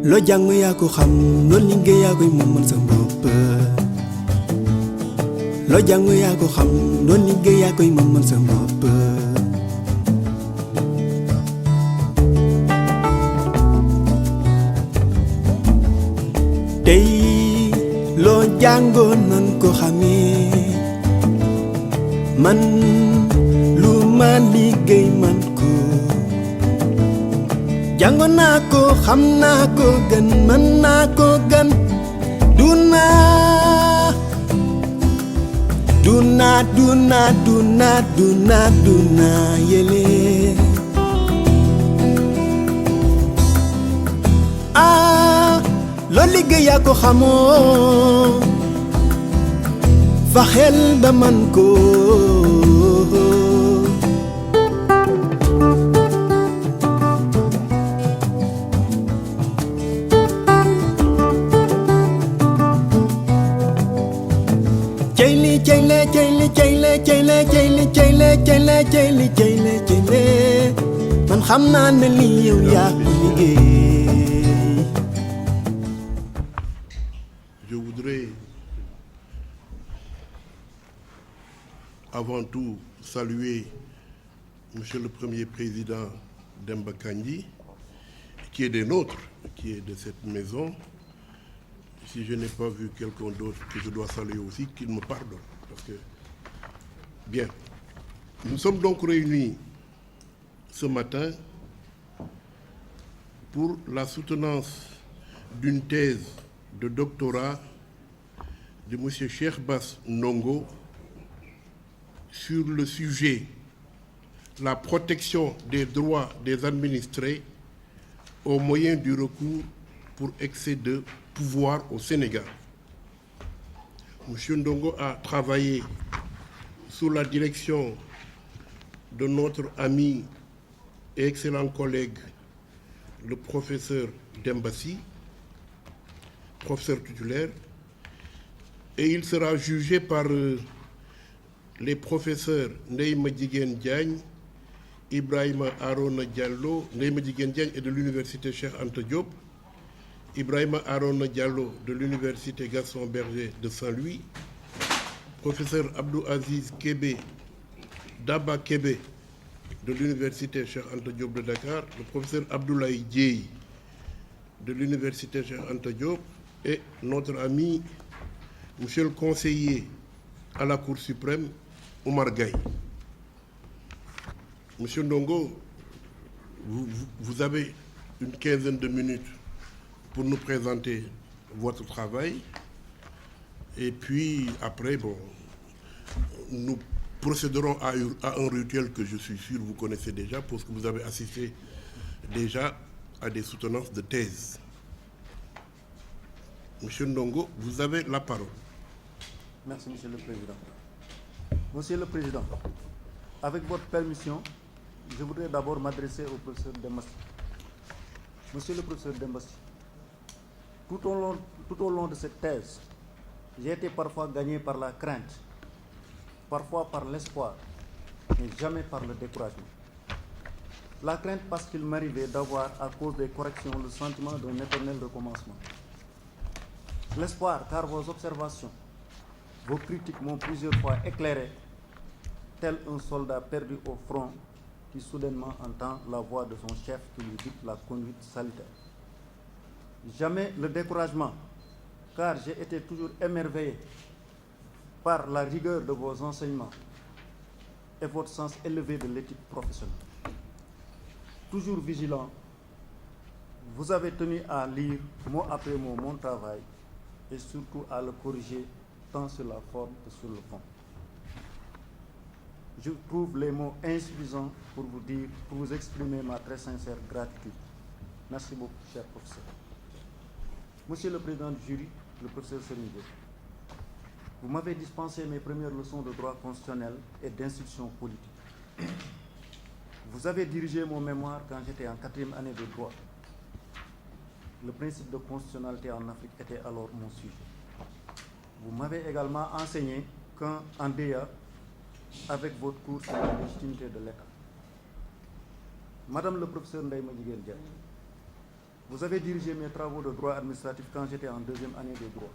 Lo jàng yaa ko xam lo liggéey yaa koy moomal sa bopp lo jàng yaa ko xam lo liggéey yaa koy moomal sa bopp tey loo jàngoon nan ko xamee man lu ma liggéey man ko jàngoon naa ko xam naa ko gën mën naa ko gën duna yele loo liggéey yaa ko xamoo fa xel ba man ko man xam naa ne lii yow yaa ko liggéey. Je voudrais avant tout saluer Monsieur le Premier Président Demba Kandji, qui est des nôtres, qui est de cette maison. Si je n'ai pas vu quelqu'un d'autre que je dois saluer aussi, qu'il me pardonne. Parce que, bien, nous sommes donc réunis ce matin pour la soutenance d'une thèse de doctorat de M. Cheikh Bass Ndongo sur le sujet la protection des droits des administrés au moyen du recours pour excès de pouvoir au Sénégal. M. Ndongo a travaillé sous la direction de notre ami et excellent collègue, le professeur Dembassi, professeur titulaire, et il sera jugé par les professeurs Ndeye Madjiguène Diagne, Ibrahima Arona Diallo. Ndeye Madjiguène Diagne est de l'université Cheikh Anta Diop, Ibrahima Arona Diallo de l'université Gaston Berger de Saint-Louis, professeur Abdou Aziz Kébé, Daba Kébé de l'université Cheikh Anta Diop de Dakar, le professeur Abdoulaye Dieye de l'université Cheikh Anta Diop et notre ami, monsieur le conseiller à la Cour suprême, Oumar Gaye. Monsieur Ndongo, vous avez une quinzaine de minutes pour nous présenter votre travail. Et puis après, bon, nous procéderons à un rituel que je suis sûr vous connaissez déjà, parce que vous avez assisté déjà à des soutenances de thèse. Monsieur Ndongo, vous avez la parole. Merci, Monsieur le Président. Monsieur le Président, avec votre permission, je voudrais d'abord m'adresser au professeur Dembassi. Monsieur le professeur Dembassi, tout au long de cette thèse, j'ai été parfois gagné par la crainte, parfois par l'espoir, mais jamais par le découragement. La crainte parce qu'il m'arrivait d'avoir, à cause des corrections, le sentiment d'un éternel recommencement. L'espoir, car vos observations, vos critiques m'ont plusieurs fois éclairé, tel un soldat perdu au front qui soudainement entend la voix de son chef qui lui dicte la conduite salutaire. Jamais le découragement, car j'ai été toujours émerveillé par la rigueur de vos enseignements et votre sens élevé de l'éthique professionnelle. Toujours vigilant, vous avez tenu à lire mot après mot mon travail et surtout à le corriger tant sur la forme que sur le fond. Je trouve les mots insuffisants pour vous exprimer ma très sincère gratitude. Merci beaucoup, cher professeur. Monsieur le président du jury, le professeur Serigne Diop, vous m'avez dispensé mes premières leçons de droit constitutionnel et d'instruction politique. Vous avez dirigé mon mémoire quand j'étais en 4e année de droit. Le principe de constitutionnalité en Afrique était alors mon sujet. Vous m'avez également enseigné qu'en DEA, avec votre cours sur la légitimité de l'État. Madame le professeur Ndeye Madjiguène Diagne, Vous avez dirigé mes travaux de droit administratif quand j'étais en deuxième année de droit.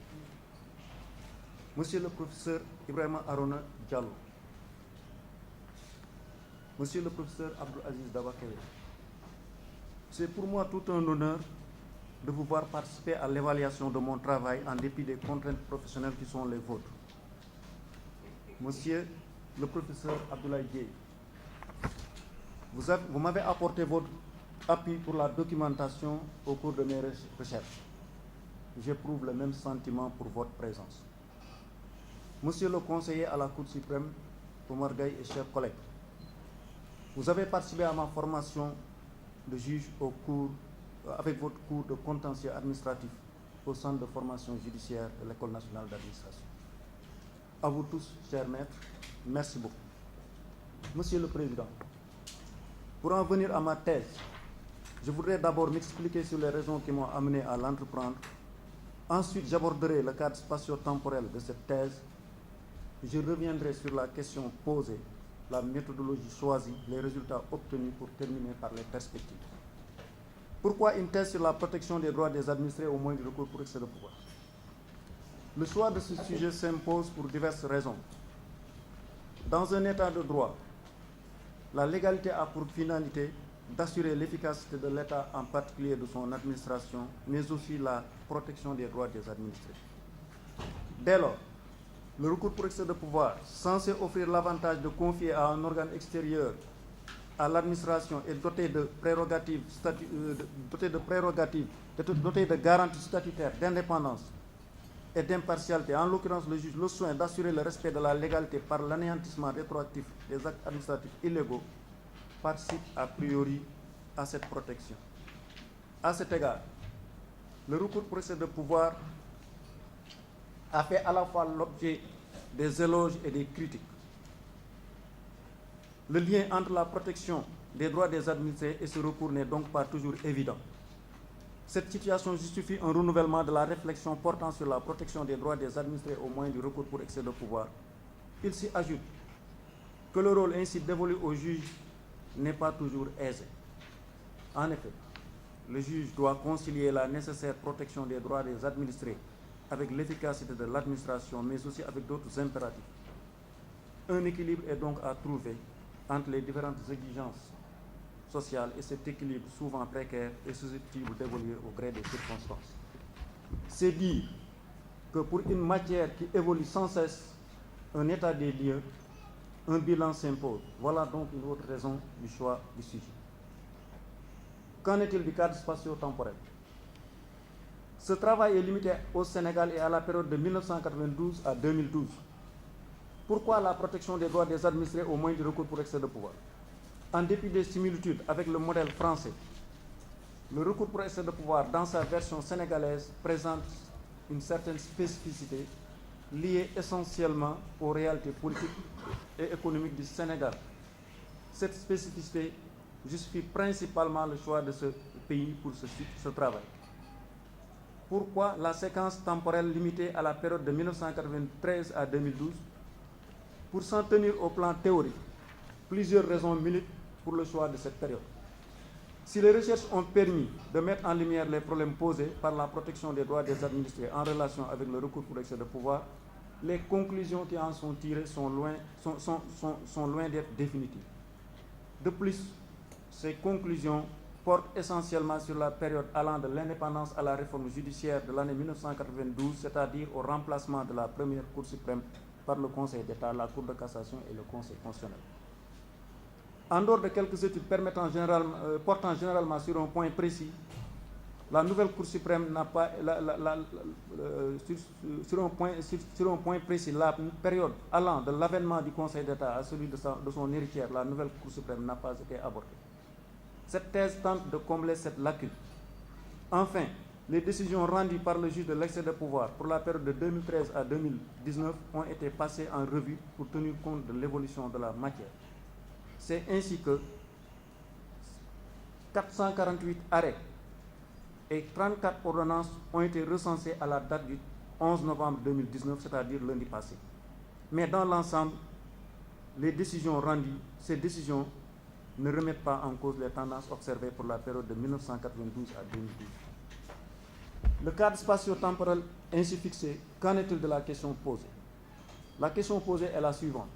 Monsieur le professeur Ibrahima Arona Diallo, Monsieur le professeur Abdou Aziz Dabakele, c'est pour moi tout un honneur de vous voir participer à l'évaluation de mon travail en dépit des contraintes professionnelles qui sont les vôtres. Monsieur le professeur Abdoulaye Dieye, vous m'avez apporté votre appui pour la documentation au cours de mes recherches. J'éprouve le même sentiment pour votre présence. Monsieur le conseiller à la Cour suprême, Omar Gaye et chers collègues, vous avez participé à ma formation de juge avec votre cours de contentieux administratif au centre de formation judiciaire de l'École nationale d'administration. À vous tous, chers maîtres, merci beaucoup. Monsieur le Président, pour en venir à ma thèse, je voudrais d'abord m'expliquer sur les raisons qui m'ont amené à l'entreprendre. Ensuite, j'aborderai le cadre spatio-temporel de cette thèse. Je reviendrai sur la question posée, la méthodologie choisie, les résultats obtenus pour terminer par les perspectives. Pourquoi une thèse sur la protection des droits des administrés au moyen du recours pour excès de pouvoir? Le choix de ce sujet s'impose pour diverses raisons. Dans un état de droit, la légalité a pour finalité d'assurer l'efficacité de l'État, en particulier de son administration, mais aussi la protection des droits des administrés. Dès lors, le recours pour excès de pouvoir, censé offrir l'avantage de confier à un organe extérieur à l'administration et doté de garanties statutaires d'indépendance et d'impartialité, en l'occurrence le juge, le soin d'assurer le respect de la légalité par l'anéantissement rétroactif des actes administratifs illégaux, participe a priori à cette protection. À cet égard, le recours pour excès de pouvoir a fait à la fois l'objet des éloges et des critiques. Le lien entre la protection des droits des administrés et ce recours n'est donc pas toujours évident. Cette situation justifie un renouvellement de la réflexion portant sur la protection des droits des administrés au moyen du recours pour excès de pouvoir. Il s'y ajoute que le rôle ainsi dévolu au juge n'est pas toujours aisé. En effet, le juge doit concilier la nécessaire protection des droits des administrés avec l'efficacité de l'administration, mais aussi avec d'autres impératifs. Un équilibre est donc à trouver entre les différentes exigences sociales et cet équilibre souvent précaire est susceptible d'évoluer au gré des circonstances. C'est dire que pour une matière qui évolue sans cesse, un état des lieux, un bilan s'impose. Voilà donc une autre raison du choix du sujet. Qu'en est-il du cadre spatio-temporel? Ce travail est limité au Sénégal et à la période de 1992 à 2012. Pourquoi la protection des droits des administrés au moyen du recours pour excès de pouvoir? En dépit des similitudes avec le modèle français, le recours pour excès de pouvoir dans sa version sénégalaise présente une certaine spécificité liée essentiellement aux réalités politiques et économiques du Sénégal. Cette spécificité justifie principalement le choix de ce pays pour ce travail. Pourquoi la séquence temporelle limitée à la période de 1993 à 2012? Pour s'en tenir au plan théorique, plusieurs raisons militent pour le choix de cette période. Si les recherches ont permis de mettre en lumière les problèmes posés par la protection des droits des administrés en relation avec le recours pour excès de pouvoir, les conclusions qui en sont tirées sont loin d'être définitives. De plus, ces conclusions portent essentiellement sur la période allant de l'indépendance à la réforme judiciaire de l'année 1992, c'est-à-dire au remplacement de la première Cour suprême par le Conseil d'État, la Cour de cassation et le Conseil constitutionnel. En dehors de quelques études portant généralement sur un point précis, la nouvelle Cour suprême n'a pas sur un point précis, la période allant de l'avènement du Conseil d'État à celui de son héritière, la nouvelle Cour suprême n'a pas été abordée. Cette thèse tente de combler cette lacune. Enfin, les décisions rendues par le juge de l'excès de pouvoir pour la période de 2013 à 2019 ont été passées en revue pour tenir compte de l'évolution de la matière. C'est ainsi que 448 arrêts et 34 ordonnances ont été recensées à la date du 11 novembre 2019, c'est-à-dire lundi passé. Mais dans l'ensemble, les décisions rendues, ces décisions ne remettent pas en cause les tendances observées pour la période de 1992 à 2012. Le cadre spatio-temporel ainsi fixé, qu'en est-il de la question posée? La question posée est la suivante.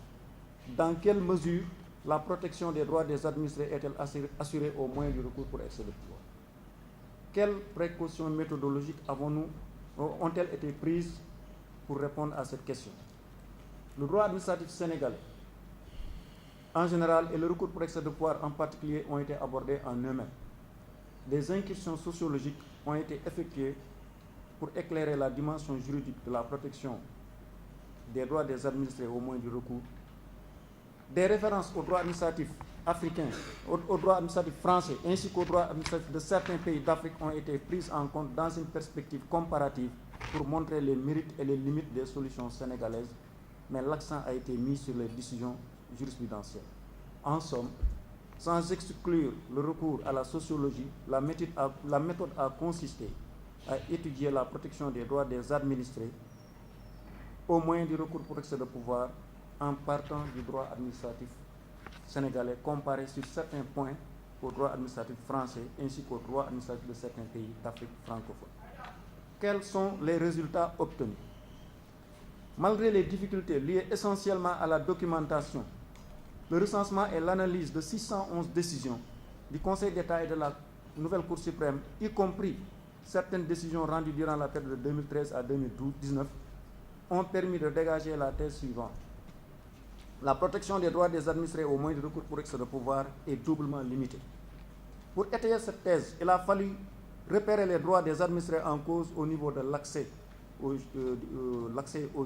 Dans quelle mesure la protection des droits des administrés est-elle assurée au moyen du recours pour excès de pouvoir? Quelles précautions méthodologiques ont-elles été prises pour répondre à cette question? Le droit administratif sénégalais, en général, et le recours pour excès de pouvoir en particulier, ont été abordés en eux-mêmes. Des incursions sociologiques ont été effectuées pour éclairer la dimension juridique de la protection des droits des administrés au moyen du recours. Des références au droit administratif africain, au droit administratif français, ainsi qu'au droit administratif de certains pays d'Afrique ont été prises en compte dans une perspective comparative pour montrer les mérites et les limites des solutions sénégalaises, mais l'accent a été mis sur les décisions jurisprudentielles. En somme, sans exclure le recours à la sociologie, la méthode a consisté à étudier la protection des droits des administrés au moyen du recours pour excès de pouvoir en partant du droit administratif sénégalais comparé sur certains points au droit administratif français ainsi qu'au droit administratif de certains pays d'Afrique francophone. Quels sont les résultats obtenus? Malgré les difficultés liées essentiellement à la documentation, le recensement et l'analyse de 611 décisions du Conseil d'État et de la nouvelle Cour suprême, y compris certaines décisions rendues durant la période de 2013 à 2019, ont permis de dégager la thèse suivante. La protection des droits des administrés au moyen du recours pour excès de pouvoir est doublement limitée. Pour étayer cette thèse, il a fallu repérer les droits des administrés en cause au niveau de l'accès au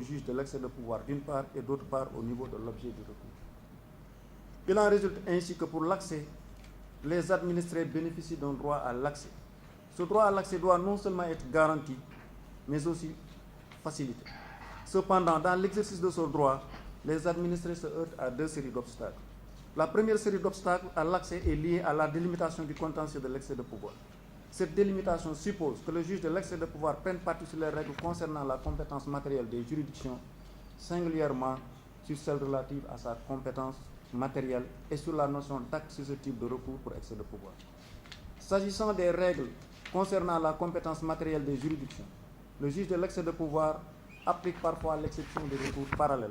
juge de l'excès de pouvoir d'une part et d'autre part au niveau de l'objet du recours. Il en résulte ainsi que pour l'accès, les administrés bénéficient d'un droit à l'accès. Ce droit à l'accès doit non seulement être garanti, mais aussi facilité. Cependant, dans l'exercice de ce droit, les administrés se heurtent à deux séries d'obstacles. La première série d'obstacles à l'accès est liée à la délimitation du contentieux de l'excès de pouvoir. Cette délimitation suppose que le juge de l'excès de pouvoir prenne parti sur les règles concernant la compétence matérielle des juridictions, singulièrement sur celle relative à sa compétence matérielle et sur la notion d'acte susceptible de recours pour excès de pouvoir. S'agissant des règles concernant la compétence matérielle des juridictions, le juge de l'excès de pouvoir applique parfois l'exception de recours parallèle.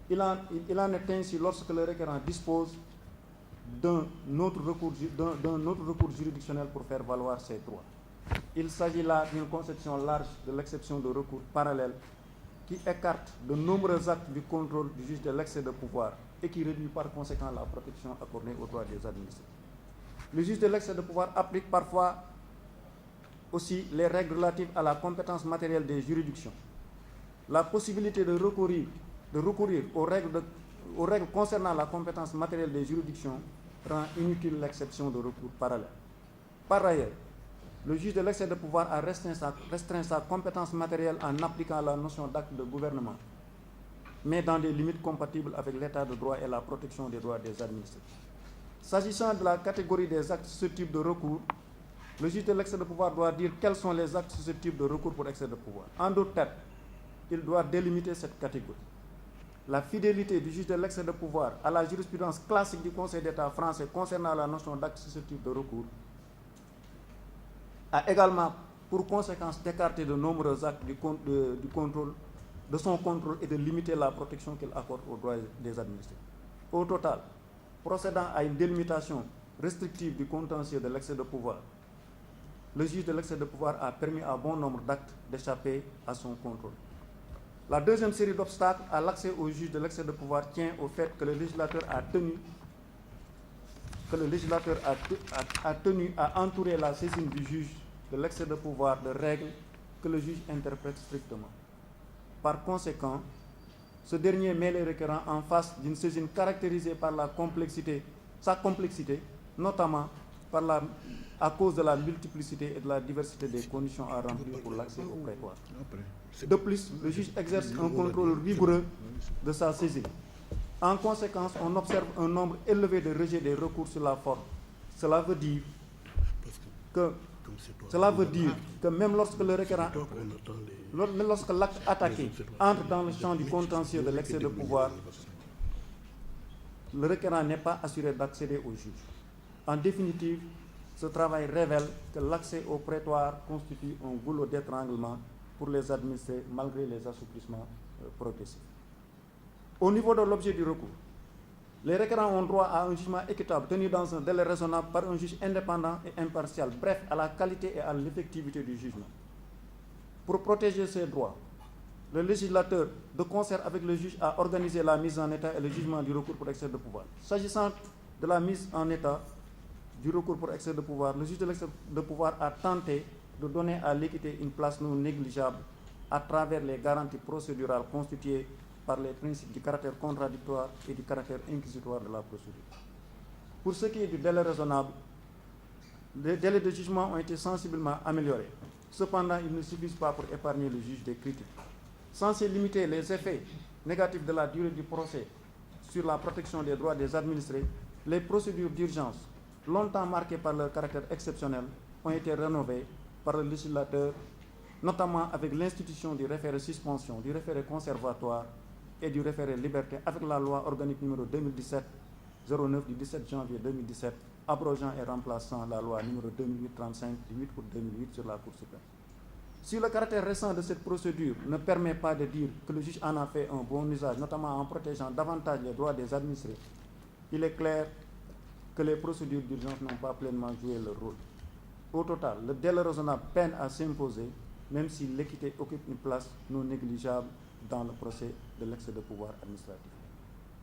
Il en est ainsi lorsque le requérant dispose d'un autre recours juridictionnel pour faire valoir ses droits. Il s'agit là d'une conception large de l'exception de recours parallèle qui écarte de nombreux actes du contrôle du juge de l'excès de pouvoir et qui réduit par conséquent la protection accordée aux droits des administrés. Le juge de l'excès de pouvoir applique parfois aussi les règles relatives à la compétence matérielle des juridictions. La possibilité de recourir aux règles concernant la compétence matérielle des juridictions rend inutile l'exception de recours parallèle. Par ailleurs, le juge de l'excès de pouvoir a restreint sa compétence matérielle en appliquant la notion d'acte de gouvernement, mais dans des limites compatibles avec l'état de droit et la protection des droits des administrés. S'agissant de la catégorie des actes susceptibles de recours, le juge de l'excès de pouvoir doit dire quels sont les actes susceptibles de recours pour excès de pouvoir. En d'autres termes, il doit délimiter cette catégorie. La fidélité du juge de l'excès de pouvoir à la jurisprudence classique du Conseil d'État français concernant la notion d'acte susceptible de recours a également pour conséquence d'écarter de nombreux actes de son contrôle et de limiter la protection qu'il accorde aux droits des administrés. Au total, procédant à une délimitation restrictive du contentieux de l'excès de pouvoir, le juge de l'excès de pouvoir a permis à bon nombre d'actes d'échapper à son contrôle. La deuxième série d'obstacles à l'accès au juge de l'excès de pouvoir tient au fait que le législateur a tenu à entourer la saisine du juge de l'excès de pouvoir de règles que le juge interprète strictement. Par conséquent, ce dernier met les requérants en face d'une saisine caractérisée par sa complexité, notamment à cause de la multiplicité et de la diversité des conditions à remplir pour l'accès au prétoire. De plus, le juge exerce un contrôle rigoureux de sa saisine. En conséquence, on observe un nombre élevé de rejets des recours sur la forme. Cela veut dire que même lorsque le requérant, lorsque l'acte attaqué entre dans le champ du contentieux de l'excès de pouvoir, le requérant n'est pas assuré d'accéder au juge. En définitive, ce travail révèle que l'accès au prétoire constitue un goulot d'étranglement pour les administrés malgré les assouplissements progressifs. Au niveau de l'objet du recours, les requérants ont droit à un jugement équitable tenu dans un délai raisonnable par un juge indépendant et impartial, bref, à la qualité et à l'effectivité du jugement. Pour protéger ces droits, le législateur, de concert avec le juge, a organisé la mise en état et le jugement du recours pour excès de pouvoir. S'agissant de la mise en état du recours pour excès de pouvoir, le juge de l'excès de pouvoir a tenté de donner à l'équité une place non négligeable à travers les garanties procédurales constituées par les principes du caractère contradictoire et du caractère inquisitoire de la procédure. Pour ce qui est du délai raisonnable, les délais de jugement ont été sensiblement améliorés. Cependant, ils ne suffisent pas pour épargner le juge des critiques. Censé limiter les effets négatifs de la durée du procès sur la protection des droits des administrés, les procédures d'urgence, longtemps marquées par leur caractère exceptionnel, ont été rénovées par le législateur, notamment avec l'institution du référé suspension, du référé conservatoire et du référé liberté avec la loi organique numéro 2017-09 du 17 janvier 2017, abrogeant et remplaçant la loi numéro 2008-35 du 8 août 2008 sur la Cour suprême. Si le caractère récent de cette procédure ne permet pas de dire que le juge en a fait un bon usage, notamment en protégeant davantage les droits des administrés, il est clair que les procédures d'urgence n'ont pas pleinement joué leur rôle. Au total, le délai raisonnable peine à s'imposer, même si l'équité occupe une place non négligeable dans le procès de l'excès de pouvoir administratif.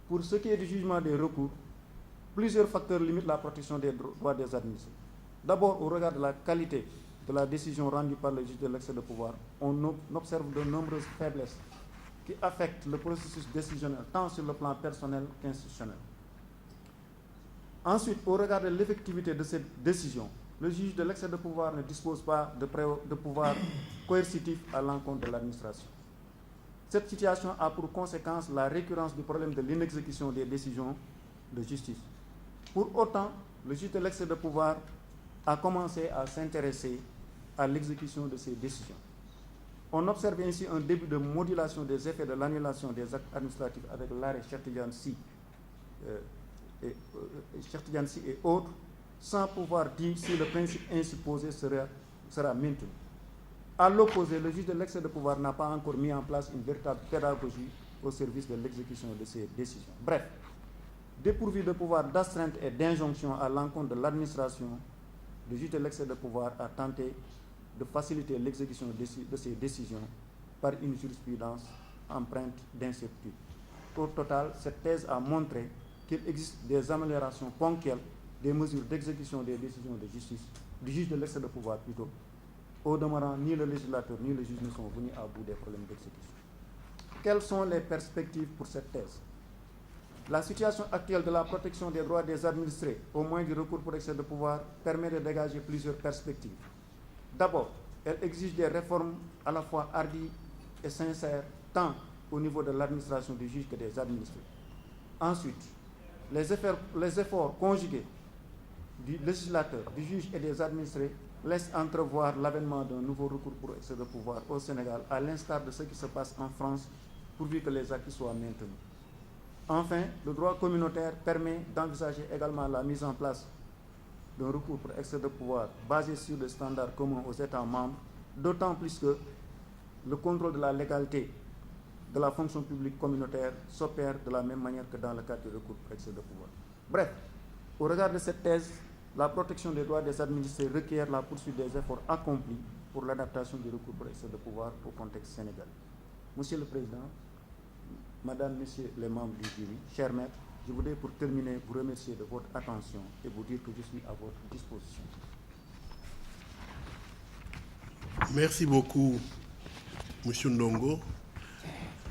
Pour ce qui est du jugement des recours, plusieurs facteurs limitent la protection des droits des administrés. D'abord, au regard de la qualité de la décision rendue par le juge de l'excès de pouvoir, on observe de nombreuses faiblesses qui affectent le processus décisionnel tant sur le plan personnel qu'institutionnel. Ensuite, au regard de l'effectivité de cette décision, le juge de l'excès de pouvoir ne dispose pas de pouvoir coercitif à l'encontre de l'administration. Cette situation a pour conséquence la récurrence du problème de l'inexécution des décisions de justice. Pour autant, le juge de l'excès de pouvoir a commencé à s'intéresser à l'exécution de ces décisions. On observe ainsi un début de modulation des effets de l'annulation des actes administratifs avec l'arrêt Cheikh Tidiane Sy et autres, sans pouvoir dire si le principe ainsi posé sera maintenu. À l'opposé, le juge de l'excès de pouvoir n'a pas encore mis en place une véritable pédagogie au service de l'exécution de ces décisions. Bref, dépourvu de pouvoir d'astreinte et d'injonction à l'encontre de l'administration, le juge de l'excès de pouvoir a tenté de faciliter l'exécution de ces décisions par une jurisprudence empreinte d'incertitude. Au total, cette thèse a montré qu'il existe des améliorations ponctuelles des mesures d'exécution des décisions de justice, du juge de l'excès de pouvoir plutôt. Au demeurant, ni le législateur ni le juge ne sont venus à bout des problèmes d'exécution. Quelles sont les perspectives pour cette thèse? La situation actuelle de la protection des droits des administrés, au moins du recours pour excès de pouvoir, permet de dégager plusieurs perspectives. D'abord, elle exige des réformes à la fois hardies et sincères, tant au niveau de l'administration du juge que des administrés. Ensuite, les efforts conjugués du législateur, du juge et des administrés laissent entrevoir l'avènement d'un nouveau recours pour excès de pouvoir au Sénégal, à l'instar de ce qui se passe en France, pourvu que les acquis soient maintenus. Enfin, le droit communautaire permet d'envisager également la mise en place d'un recours pour excès de pouvoir basé sur des standards communs aux États membres, d'autant plus que le contrôle de la légalité de la fonction publique communautaire s'opère de la même manière que dans le cadre du recours pour excès de pouvoir. Bref, au regard de cette thèse, la protection des droits des administrés requiert la poursuite des efforts accomplis pour l'adaptation du recours pour excès de pouvoir au contexte sénégalais. Monsieur le Président, Madame, Messieurs les membres du jury, chers maîtres, je voudrais pour terminer vous remercier de votre attention et vous dire que je suis à votre disposition. Merci beaucoup, Monsieur Ndongo.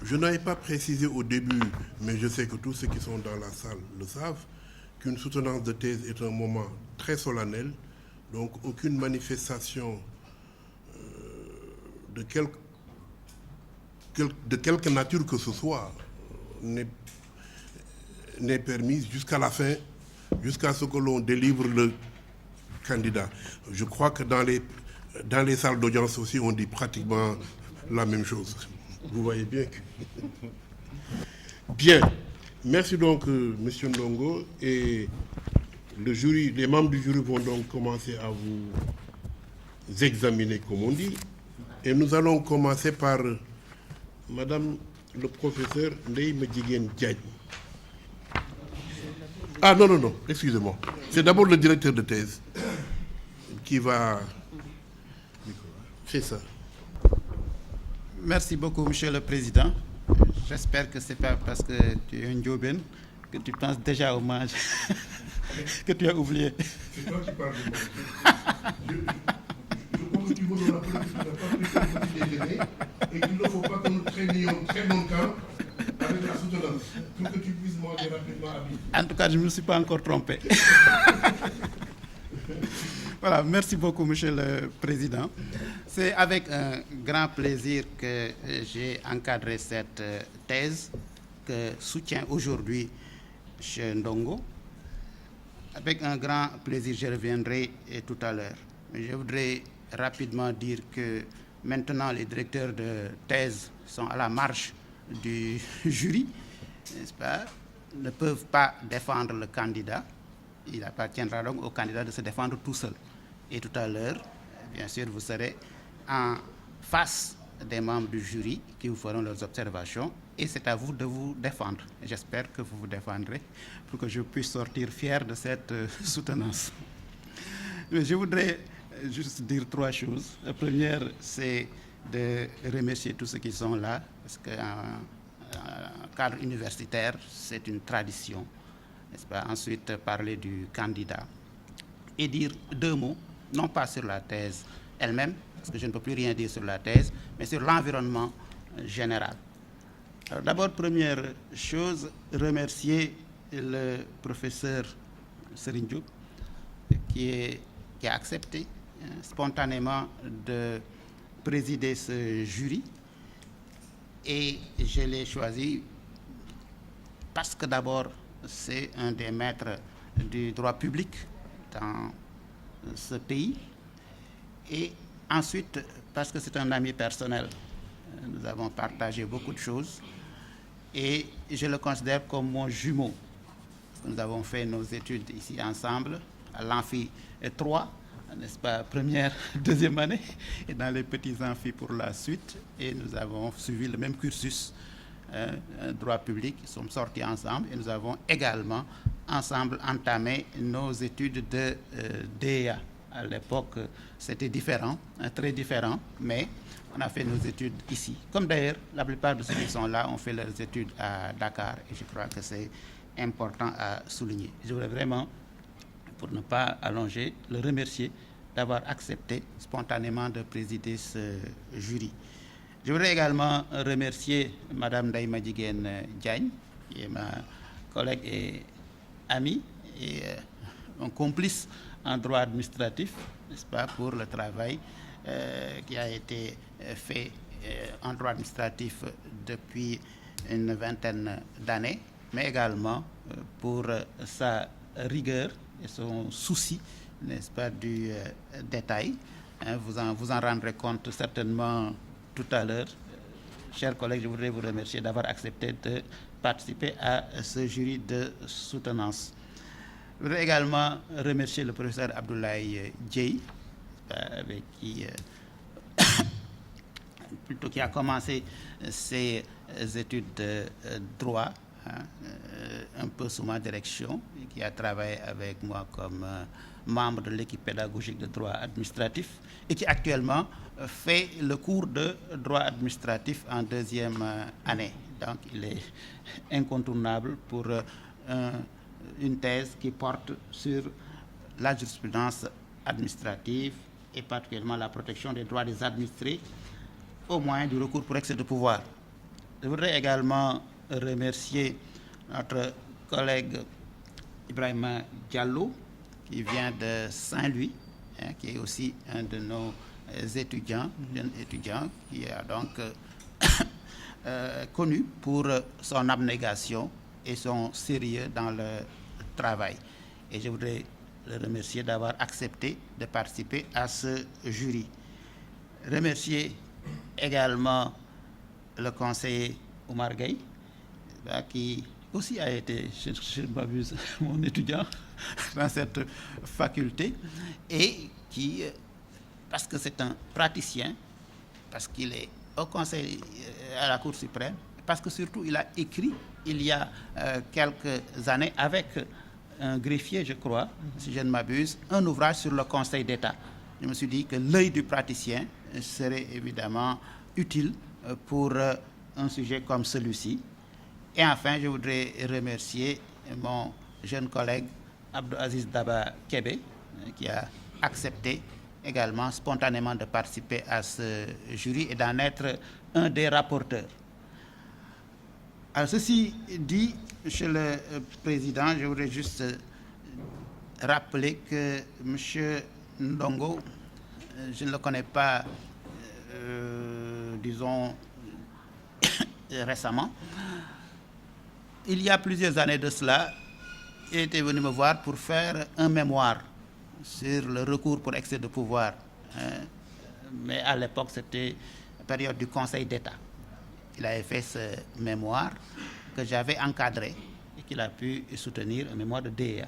Je n'avais pas précisé au début, mais je sais que tous ceux qui sont dans la salle le savent, qu'une soutenance de thèse est un moment très solennel, donc aucune manifestation de quelque nature que ce soit n'est permise jusqu'à la fin, jusqu'à ce que l'on délivre le candidat. Je crois que dans les salles d'audience aussi, on dit pratiquement la même chose. Vous voyez bien que... Bien. Merci donc, Monsieur Ndongo. Et le jury, les membres du jury vont donc commencer à vous examiner, comme on dit. Et nous allons commencer par Madame le professeur Ndeye Madjiguène Diagne. Ah non, excusez-moi. C'est d'abord le directeur de thèse qui va... C'est ça. Merci beaucoup, Monsieur le Président. J'espère que ce n'est pas parce que tu es un Ndiobène que tu penses déjà au hommage que tu as oublié. C'est toi qui parles de moi. Je pense que tu veux nous rappeler que tu n'as pas pris ton petit déjeuner et qu'il ne faut pas que nous traînions très longtemps avec la soutenance pour que tu puisses manger rapidement à midi. En tout cas, je ne me suis pas encore trompé. Voilà, merci beaucoup, Monsieur le Président. C'est avec un grand plaisir que j'ai encadré cette thèse que soutient aujourd'hui M. Ndongo. Avec un grand plaisir, je reviendrai tout à l'heure. Mais je voudrais rapidement dire que maintenant, les directeurs de thèse sont à la marge du jury, n'est-ce pas, ne peuvent pas défendre le candidat. Il appartiendra donc au candidat de se défendre tout seul. Et tout à l'heure, bien sûr, vous serez en face des membres du jury qui vous feront leurs observations et c'est à vous de vous défendre. J'espère que vous vous défendrez pour que je puisse sortir fier de cette soutenance. Mais je voudrais juste dire trois choses. La première, c'est de remercier tous ceux qui sont là parce qu'en cadre universitaire, c'est une tradition. N'est-ce pas? Ensuite, parler du candidat et dire deux mots, non pas sur la thèse elle-même, parce que je ne peux plus rien dire sur la thèse, mais sur l'environnement général. Alors, d'abord, première chose, remercier le professeur Serigne Diop qui a accepté spontanément de présider ce jury et je l'ai choisi parce que d'abord, c'est un des maîtres du droit public dans ce pays et ensuite parce que c'est un ami personnel. Nous avons partagé beaucoup de choses et je le considère comme mon jumeau. Nous avons fait nos études ici ensemble à l'Amphi 3, n'est-ce pas, première, deuxième année et dans les petits amphis pour la suite et nous avons suivi le même cursus droit public, nous sommes sortis ensemble et nous avons également ensemble entamé nos études de DEA. À l'époque, c'était différent, très différent, mais on a fait nos études ici. Comme d'ailleurs, la plupart de ceux qui sont là ont fait leurs études à Dakar et je crois que c'est important à souligner. Je voudrais vraiment, pour ne pas allonger, le remercier d'avoir accepté spontanément de présider ce jury. Je voudrais également remercier Mme Ndeye Madjiguène Diagne, qui est ma collègue et amie et un complice en droit administratif, n'est-ce pas, pour le travail qui a été fait en droit administratif depuis une vingtaine d'années, mais également pour sa rigueur et son souci, n'est-ce pas, du détail. Vous en rendrez compte certainement tout à l'heure. Chers collègues, je voudrais vous remercier d'avoir accepté de participer à ce jury de soutenance. Je voudrais également remercier le professeur Abdoulaye Dieye, avec qui, qui a commencé ses études de droit, un peu sous ma direction, et qui a travaillé avec moi comme membre de l'équipe pédagogique de droit administratif, et qui actuellement fait le cours de droit administratif en deuxième année. Donc, il est incontournable pour une thèse qui porte sur la jurisprudence administrative et particulièrement la protection des droits des administrés au moyen du recours pour excès de pouvoir. Je voudrais également remercier notre collègue Ibrahima Diallo qui vient de Saint-Louis, qui est aussi un de nos étudiants, qui a donc connu pour son abnégation et son sérieux dans le travail. Et je voudrais le remercier d'avoir accepté de participer à ce jury. Remercier également le conseiller Oumar Gueye, que aussi a été, je ne m'abuse, mon étudiant dans cette faculté, et qui, parce que c'est un praticien, parce qu'il est au Conseil, à la Cour suprême, parce que surtout il a écrit il y a quelques années avec un greffier, je crois, si je ne m'abuse, un ouvrage sur le Conseil d'État. Je me suis dit que l'œil du praticien serait évidemment utile pour un sujet comme celui-ci. Et enfin, je voudrais remercier mon jeune collègue Abdou Aziz Daba Kébé, qui a accepté également spontanément de participer à ce jury et d'en être un des rapporteurs. Alors, ceci dit, Monsieur le Président, je voudrais juste rappeler que M. Ndongo, je ne le connais pas, disons, récemment. Il y a plusieurs années de cela, il était venu me voir pour faire un mémoire sur le recours pour excès de pouvoir. Mais à l'époque, c'était la période du Conseil d'État. Il avait fait ce mémoire que j'avais encadré et qu'il a pu soutenir, un mémoire de DEA.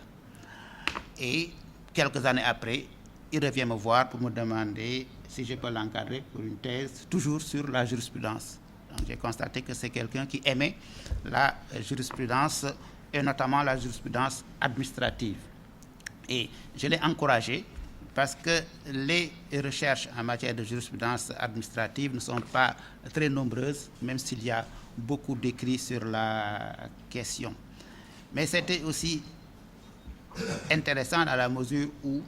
Et quelques années après, il revient me voir pour me demander si je peux l'encadrer pour une thèse, toujours sur la jurisprudence. Donc, j'ai constaté que c'est quelqu'un qui aimait la jurisprudence et notamment la jurisprudence administrative. Et je l'ai encouragé parce que les recherches en matière de jurisprudence administrative ne sont pas très nombreuses, même s'il y a beaucoup d'écrits sur la question. Mais c'était aussi intéressant dans la mesure où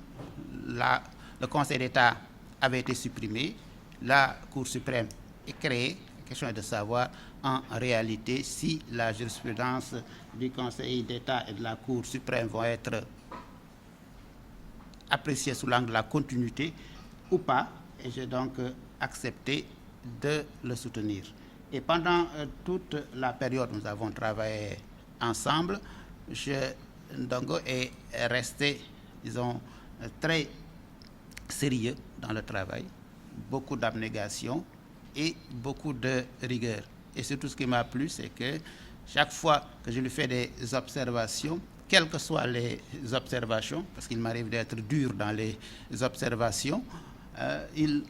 le Conseil d'État avait été supprimé, la Cour suprême est créée. La question est de savoir en réalité si la jurisprudence du Conseil d'État et de la Cour suprême vont être appréciées sous l'angle de la continuité ou pas, et j'ai donc accepté de le soutenir. Et pendant toute la période où nous avons travaillé ensemble, Ndongo est resté, disons, très sérieux dans le travail, beaucoup d'abnégation et beaucoup de rigueur. Et surtout, ce qui m'a plu, c'est que chaque fois que je lui fais des observations, quelles que soient les observations, parce qu'il m'arrive d'être dur dans les observations, il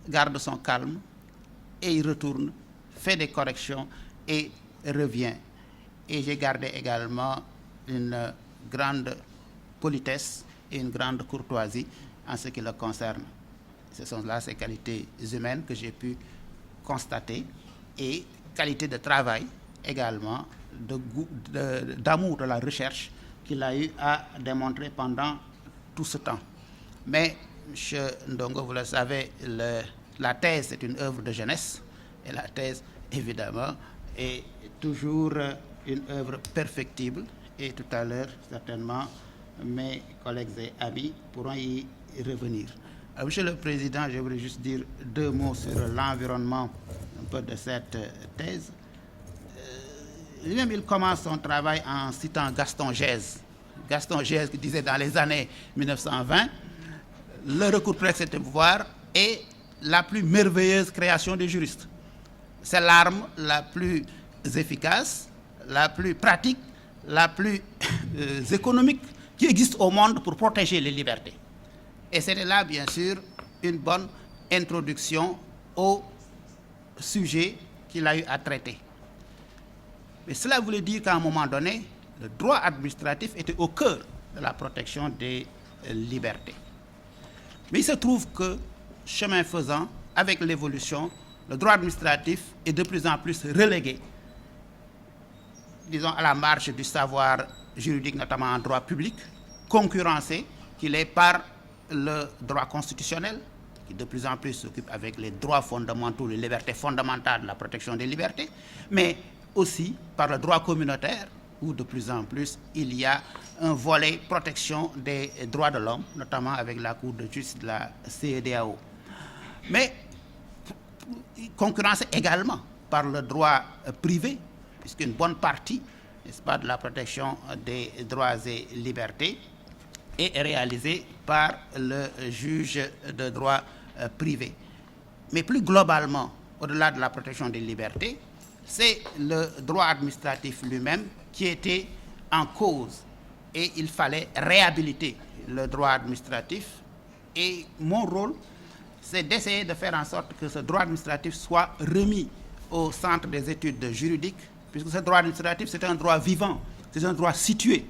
garde son calme et il retourne, fait des corrections et revient. Et j'ai gardé également une grande politesse et une grande courtoisie en ce qui le concerne. Ce sont là ces qualités humaines que j'ai pu constater et qualité de travail également, d'amour de la recherche qu'il a eu à démontrer pendant tout ce temps. Mais, M. Ndongo, vous le savez, la thèse est une œuvre de jeunesse et la thèse, évidemment, est toujours une œuvre perfectible et tout à l'heure, certainement, mes collègues et amis pourront y revenir. Alors, Monsieur le Président, je voudrais juste dire deux mots sur l'environnement un peu de cette thèse. Lui-même, il commence son travail en citant Gaston Gèze. Gaston Gèze qui disait dans les années 1920, le recours pour excès de pouvoir est la plus merveilleuse création des juristes. C'est l'arme la plus efficace, la plus pratique, la plus économique qui existe au monde pour protéger les libertés. Et c'était là, bien sûr, une bonne introduction au sujet qu'il a eu à traiter. Mais cela voulait dire qu'à un moment donné, le droit administratif était au cœur de la protection des libertés. Mais il se trouve que, chemin faisant, avec l'évolution, le droit administratif est de plus en plus relégué, disons, à la marge du savoir juridique, notamment en droit public, concurrencé qu'il est par le droit constitutionnel, qui de plus en plus s'occupe avec les droits fondamentaux, les libertés fondamentales, la protection des libertés, mais aussi par le droit communautaire, où de plus en plus il y a un volet protection des droits de l'homme, notamment avec la Cour de justice de la CEDEAO. Mais concurrencé également par le droit privé, puisqu'une bonne partie, n'est-ce pas, de la protection des droits et libertés est réalisée par le juge de droit privé. Mais plus globalement, au-delà de la protection des libertés, c'est le droit administratif lui-même qui était en cause et il fallait réhabiliter le droit administratif. Et mon rôle, c'est d'essayer de faire en sorte que ce droit administratif soit remis au centre des études juridiques, puisque ce droit administratif, c'est un droit vivant, c'est un droit situé.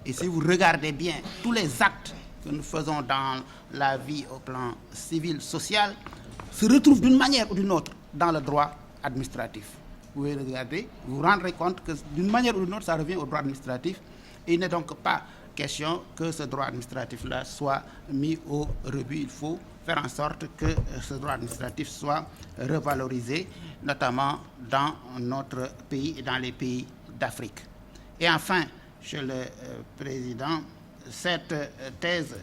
Et si vous regardez bien tous les actes que nous faisons dans la vie au plan civil, social, se retrouvent d'une manière ou d'une autre dans le droit administratif. Vous pouvez regarder, vous vous rendrez compte que d'une manière ou d'une autre, ça revient au droit administratif. Et il n'est donc pas question que ce droit administratif-là soit mis au rebut. Il faut faire en sorte que ce droit administratif soit revalorisé, notamment dans notre pays et dans les pays d'Afrique. Et enfin, Monsieur le Président, cette thèse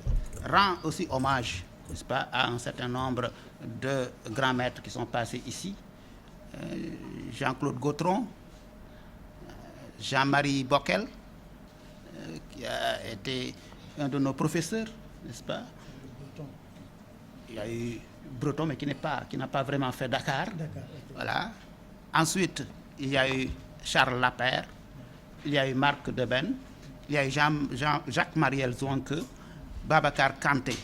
rend aussi hommage, n'est-ce pas, à un certain nombre de grands maîtres qui sont passés ici. Jean-Claude Gautron, Jean-Marie Bockel, qui a été un de nos professeurs, n'est-ce pas? Il y a eu Breton, mais qui n'a pas vraiment fait Dakar. Voilà. Ensuite, il y a eu Charles Lapère, il y a eu Marc Deben, il y a eu Jacques-Mariel Zouanke, Babacar Kanté,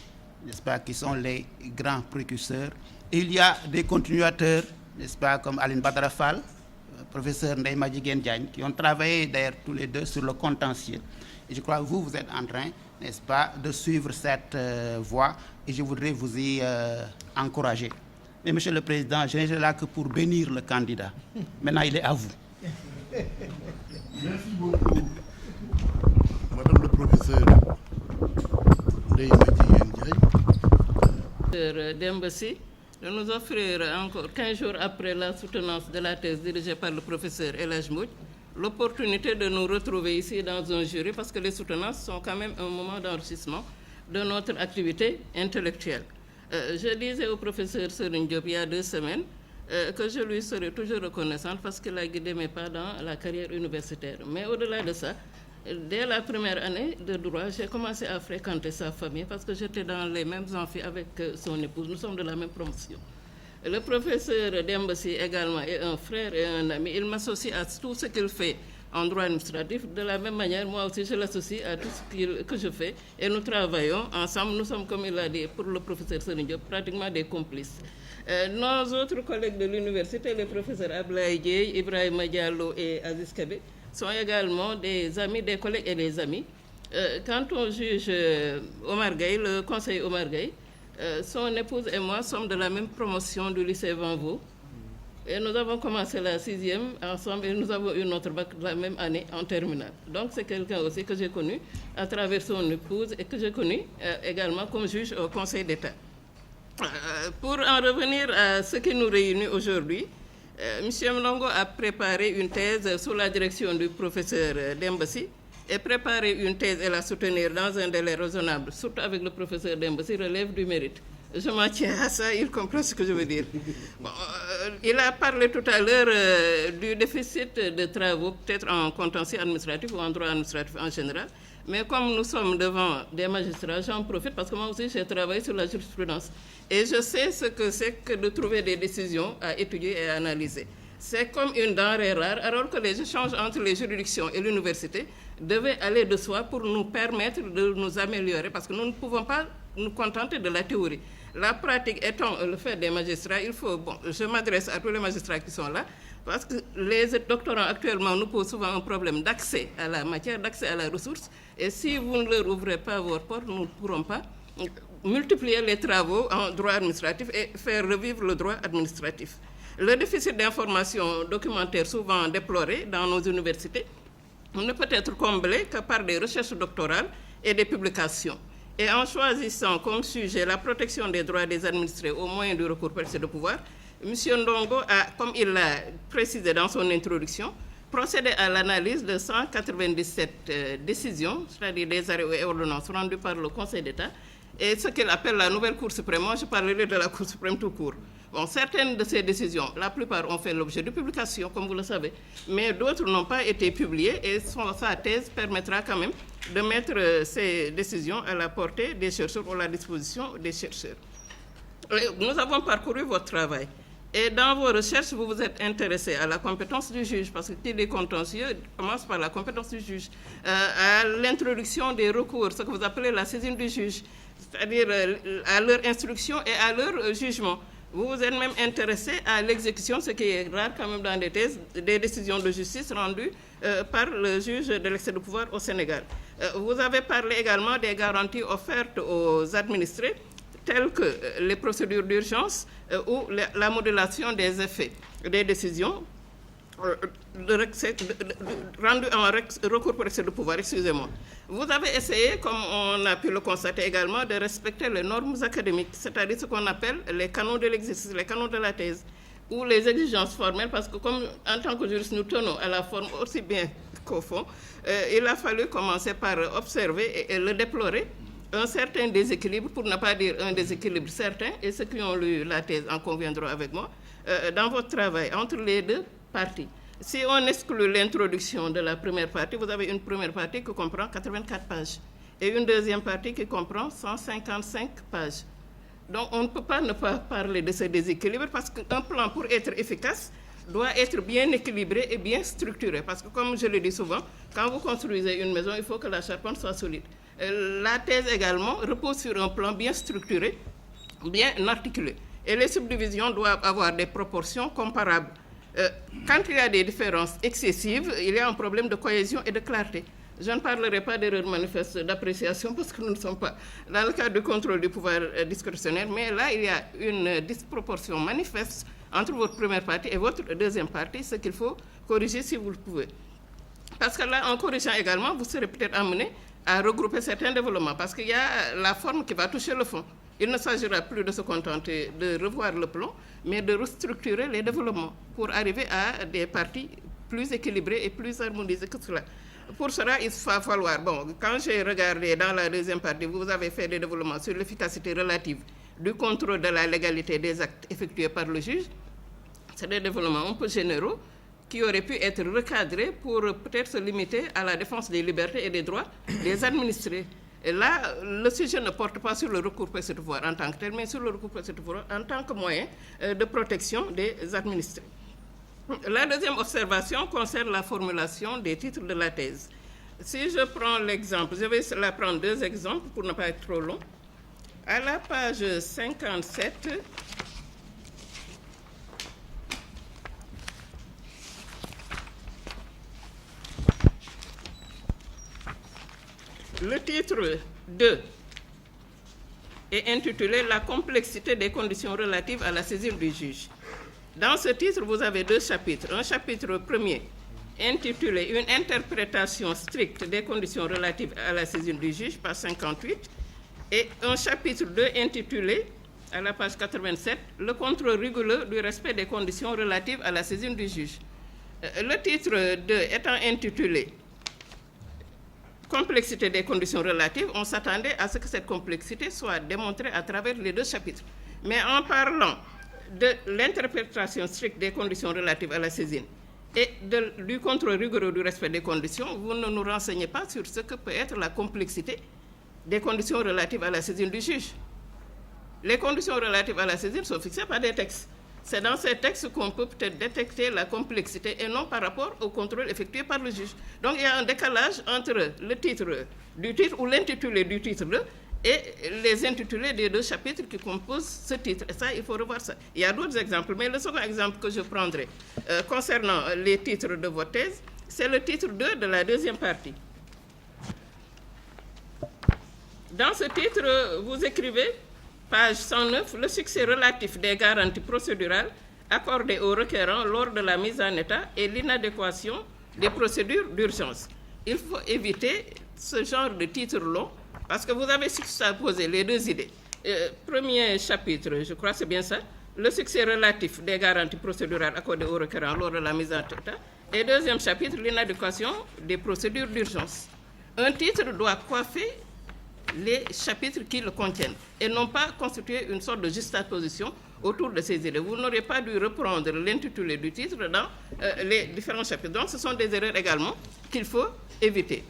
n'est-ce pas, qui sont les grands précurseurs. Et il y a des continuateurs, n'est-ce pas, comme Aline Badara Fall, professeur Ndeye Madjiguène Diagne, qui ont travaillé d'ailleurs tous les deux sur le contentieux. Et je crois que vous êtes en train, n'est-ce pas, de suivre cette voie et je voudrais vous y encourager. Mais Monsieur le Président, je n'ai là que pour bénir le candidat. Maintenant, il est à vous. Merci beaucoup, Madame le professeur Ndeye Madjiguène Diagne. Demba Sy, de nous offrir encore 15 jours après la soutenance de la thèse dirigée par le professeur El Hadj Mbodj, l'opportunité de nous retrouver ici dans un jury, parce que les soutenances sont quand même un moment d'enrichissement de notre activité intellectuelle. Je disais au professeur Serigne Diop il y a 2 semaines que je lui serai toujours reconnaissante parce qu'il a guidé mes pas dans la carrière universitaire. Mais au-delà de ça, dès la première année de droit, j'ai commencé à fréquenter sa famille parce que j'étais dans les mêmes amphis avec son épouse. Nous sommes de la même promotion. Le professeur Demba Sy également est un frère et un ami. Il m'associe à tout ce qu'il fait en droit administratif. De la même manière, moi aussi, je l'associe à tout ce que je fais. Et nous travaillons ensemble. Nous sommes, comme il l'a dit, pour le professeur Serigne Diop, pratiquement des complices. Nos autres collègues de l'université, les professeurs Ablaye Dieye, Ibrahima Diallo et Aziz Kabé, sont également des amis, des collègues et des amis. Quand on juge Omar Gueye, le conseiller Omar Gueye, son épouse et moi sommes de la même promotion du lycée Vanvo. Et nous avons commencé la 6e ensemble et nous avons eu notre bac la même année en terminale. Donc c'est quelqu'un aussi que j'ai connu à travers son épouse et que j'ai connu également comme juge au Conseil d'État. Pour en revenir à ce qui nous réunit aujourd'hui, M. Mlongo a préparé une thèse sous la direction du professeur Demba Sy et préparer une thèse et la soutenir dans un délai raisonnable, surtout avec le professeur Demba Sy, relève du mérite. Je m'en tiens à ça, il comprend ce que je veux dire. Bon, il a parlé tout à l'heure du déficit de travaux, peut-être en contentieux administratif ou en droit administratif en général. Mais comme nous sommes devant des magistrats, j'en profite parce que moi aussi j'ai travaillé sur la jurisprudence. Et je sais ce que c'est que de trouver des décisions à étudier et à analyser. C'est comme une denrée rare, alors que les échanges entre les juridictions et l'université devaient aller de soi pour nous permettre de nous améliorer, parce que nous ne pouvons pas nous contenter de la théorie. La pratique étant le fait des magistrats, il faut, je m'adresse à tous les magistrats qui sont là, parce que les doctorants actuellement nous posent souvent un problème d'accès à la matière, d'accès à la ressource, et si vous ne leur ouvrez pas vos portes, nous ne pourrons pas multiplier les travaux en droit administratif et faire revivre le droit administratif. Le déficit d'information documentaire souvent déploré dans nos universités ne peut être comblé que par des recherches doctorales et des publications. Et en choisissant comme sujet la protection des droits des administrés au moyen du recours pour excès de pouvoir, M. Ndongo a, comme il l'a précisé dans son introduction, procédé à l'analyse de 197 décisions, c'est-à-dire des arrêts et ordonnances rendues par le Conseil d'État, et ce qu'il appelle la nouvelle Cour suprême. Moi, je parlerai de la Cour suprême tout court. Bon, certaines de ces décisions, la plupart ont fait l'objet de publications, comme vous le savez, mais d'autres n'ont pas été publiées et sa thèse permettra quand même de mettre ces décisions à la portée des chercheurs ou à la disposition des chercheurs. Nous avons parcouru votre travail Et dans vos recherches, vous vous êtes intéressé à la compétence du juge, parce que tous les contentieux commencent par la compétence du juge, à l'introduction des recours, ce que vous appelez la saisine du juge, c'est-à-dire à leur instruction et à leur jugement. Vous vous êtes même intéressé à l'exécution, ce qui est rare quand même dans des thèses, des décisions de justice rendues par le juge de l'excès de pouvoir au Sénégal. Vous avez parlé également des garanties offertes aux administrés, telles que les procédures d'urgence ou la modulation des effets des décisions rendues en recours pour excès de pouvoir, excusez-moi. Vous avez essayé, comme on a pu le constater également, de respecter les normes académiques, c'est-à-dire ce qu'on appelle les canons de l'exercice, les canons de la thèse, ou les exigences formelles, parce que comme en tant que juriste, nous tenons à la forme aussi bien qu'au fond, il a fallu commencer par observer et le déplorer, un certain déséquilibre, pour ne pas dire un déséquilibre certain, et ceux qui ont lu la thèse en conviendront avec moi, dans votre travail entre les deux parties. Si on exclut l'introduction de la première partie, vous avez une première partie qui comprend 84 pages et une deuxième partie qui comprend 155 pages. Donc on ne peut pas ne pas parler de ce déséquilibre parce qu'un plan, pour être efficace, doit être bien équilibré et bien structuré. Parce que comme je le dis souvent, quand vous construisez une maison, il faut que la charpente soit solide. La thèse également repose sur un plan bien structuré, bien articulé. Et les subdivisions doivent avoir des proportions comparables. Quand il y a des différences excessives, il y a un problème de cohésion et de clarté. Je ne parlerai pas d'erreur manifeste d'appréciation parce que nous ne sommes pas dans le cadre du contrôle du pouvoir discrétionnaire, mais là, il y a une disproportion manifeste entre votre première partie et votre deuxième partie, ce qu'il faut corriger si vous le pouvez. Parce que là, en corrigeant également, vous serez peut-être amené à regrouper certains développements, parce qu'il y a la forme qui va toucher le fond. Il ne s'agira plus de se contenter de revoir le plan, mais de restructurer les développements pour arriver à des parties plus équilibrées et plus harmonisées que cela. Pour cela, il va falloir, quand j'ai regardé dans la deuxième partie, vous avez fait des développements sur l'efficacité relative du contrôle de la légalité des actes effectués par le juge. C'est des développements un peu généraux qui auraient pu être recadrés pour peut-être se limiter à la défense des libertés et des droits des administrés. Et là, le sujet ne porte pas sur le recours pour ce pouvoir en tant que tel, mais sur le recours pour ce pouvoir en tant que moyen de protection des administrés. La deuxième observation concerne la formulation des titres de la thèse. Si je prends l'exemple, je vais la prendre deux exemples pour ne pas être trop long. À la page 57, le titre 2 est intitulé « La complexité des conditions relatives à la saisine du juge ». Dans ce titre, vous avez deux chapitres. Un chapitre premier intitulé « Une interprétation stricte des conditions relatives à la saisine du juge », page 58, et un chapitre 2 intitulé, à la page 87, « Le contrôle rigoureux du respect des conditions relatives à la saisine du juge ». Le titre 2 étant intitulé « Complexité des conditions relatives », on s'attendait à ce que cette complexité soit démontrée à travers les deux chapitres. Mais en parlant de l'interprétation stricte des conditions relatives à la saisine et du contrôle rigoureux du respect des conditions, vous ne nous renseignez pas sur ce que peut être la complexité des conditions relatives à la saisine du juge. Les conditions relatives à la saisine sont fixées par des textes. C'est dans ces textes qu'on peut peut-être détecter la complexité et non par rapport au contrôle effectué par le juge. Donc il y a un décalage entre le titre du titre ou l'intitulé du titre 2 et les intitulés des deux chapitres qui composent ce titre. Et ça, il faut revoir ça. Il y a d'autres exemples, mais le second exemple que je prendrai concernant les titres de votre thèse, c'est le titre 2 de la deuxième partie. Dans ce titre, vous écrivez, page 109, le succès relatif des garanties procédurales accordées aux requérants lors de la mise en état et l'inadéquation des procédures d'urgence. Il faut éviter ce genre de titre long parce que vous avez supposé les deux idées. Premier chapitre, je crois que c'est bien ça, le succès relatif des garanties procédurales accordées aux requérants lors de la mise en état, et deuxième chapitre, l'inadéquation des procédures d'urgence. Un titre doit coiffer les chapitres qui le contiennent et non pas constituer une sorte de juxtaposition autour de ces idées. Vous n'aurez pas dû reprendre l'intitulé du titre dans les différents chapitres. Donc ce sont des erreurs également qu'il faut éviter.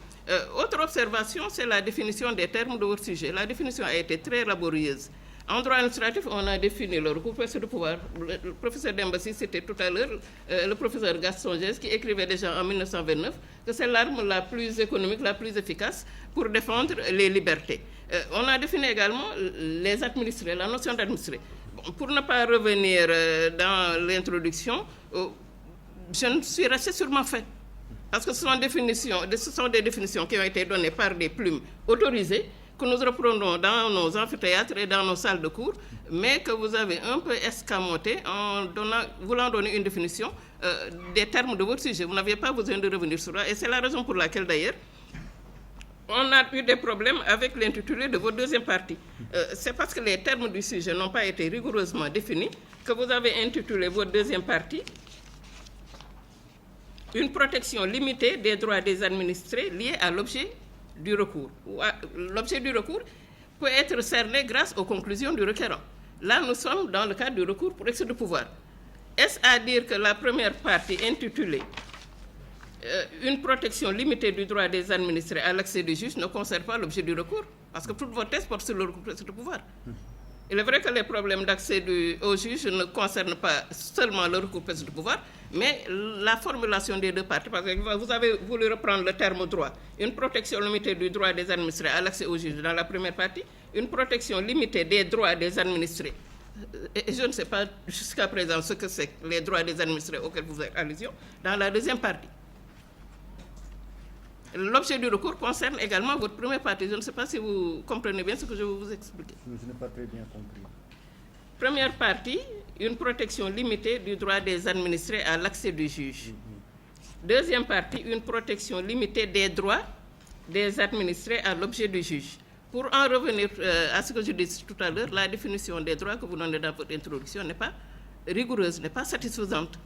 Autre observation, c'est la définition des termes de votre sujet. La définition a été très laborieuse En droit administratif, on a défini le recours de pouvoir. Le professeur Dembassi, c'était tout à l'heure le professeur Gaston Gès qui écrivait déjà en 1929 que c'est l'arme la plus économique, la plus efficace pour défendre les libertés. On a défini également les administrés, la notion d'administré. Bon, pour ne pas revenir dans l'introduction, je ne suis restée sur ma faim. Parce que ce sont des définitions qui ont été données par des plumes autorisées, que nous reprenons dans nos amphithéâtres et dans nos salles de cours, mais que vous avez un peu escamoté en voulant donner une définition des termes de votre sujet. Vous n'aviez pas besoin de revenir sur ça, et c'est la raison pour laquelle, d'ailleurs, on a eu des problèmes avec l'intitulé de votre deuxième partie. C'est parce que les termes du sujet n'ont pas été rigoureusement définis que vous avez intitulé votre deuxième partie « Une protection limitée des droits des administrés liés à l'objet du recours ». L'objet du recours peut être cerné grâce aux conclusions du requérant. Là, nous sommes dans le cadre du recours pour excès de pouvoir. Est-ce à dire que la première partie intitulée une protection limitée du droit des administrés à l'accès du juge ne concerne pas l'objet du recours? Parce que toute votre thèse porte sur le recours pour excès de pouvoir. Il est vrai que les problèmes d'accès au juge ne concernent pas seulement le recours pour excès de pouvoir, mais la formulation des deux parties, parce que vous avez voulu reprendre le terme droit, une protection limitée du droit des administrés à l'accès au juge dans la première partie, une protection limitée des droits des administrés. Et je ne sais pas jusqu'à présent ce que c'est les droits des administrés auxquels vous faites allusion dans la deuxième partie. L'objet du recours concerne également votre première partie. Je ne sais pas si vous comprenez bien ce que je vais vous expliquer. Je n'ai pas très bien compris. Première partie, une protection limitée du droit des administrés à l'accès du juge. Deuxième partie, une protection limitée des droits des administrés à l'objet du juge. Pour en revenir à ce que je disais tout à l'heure, la définition des droits que vous donnez dans votre introduction n'est pas rigoureuse, n'est pas satisfaisante.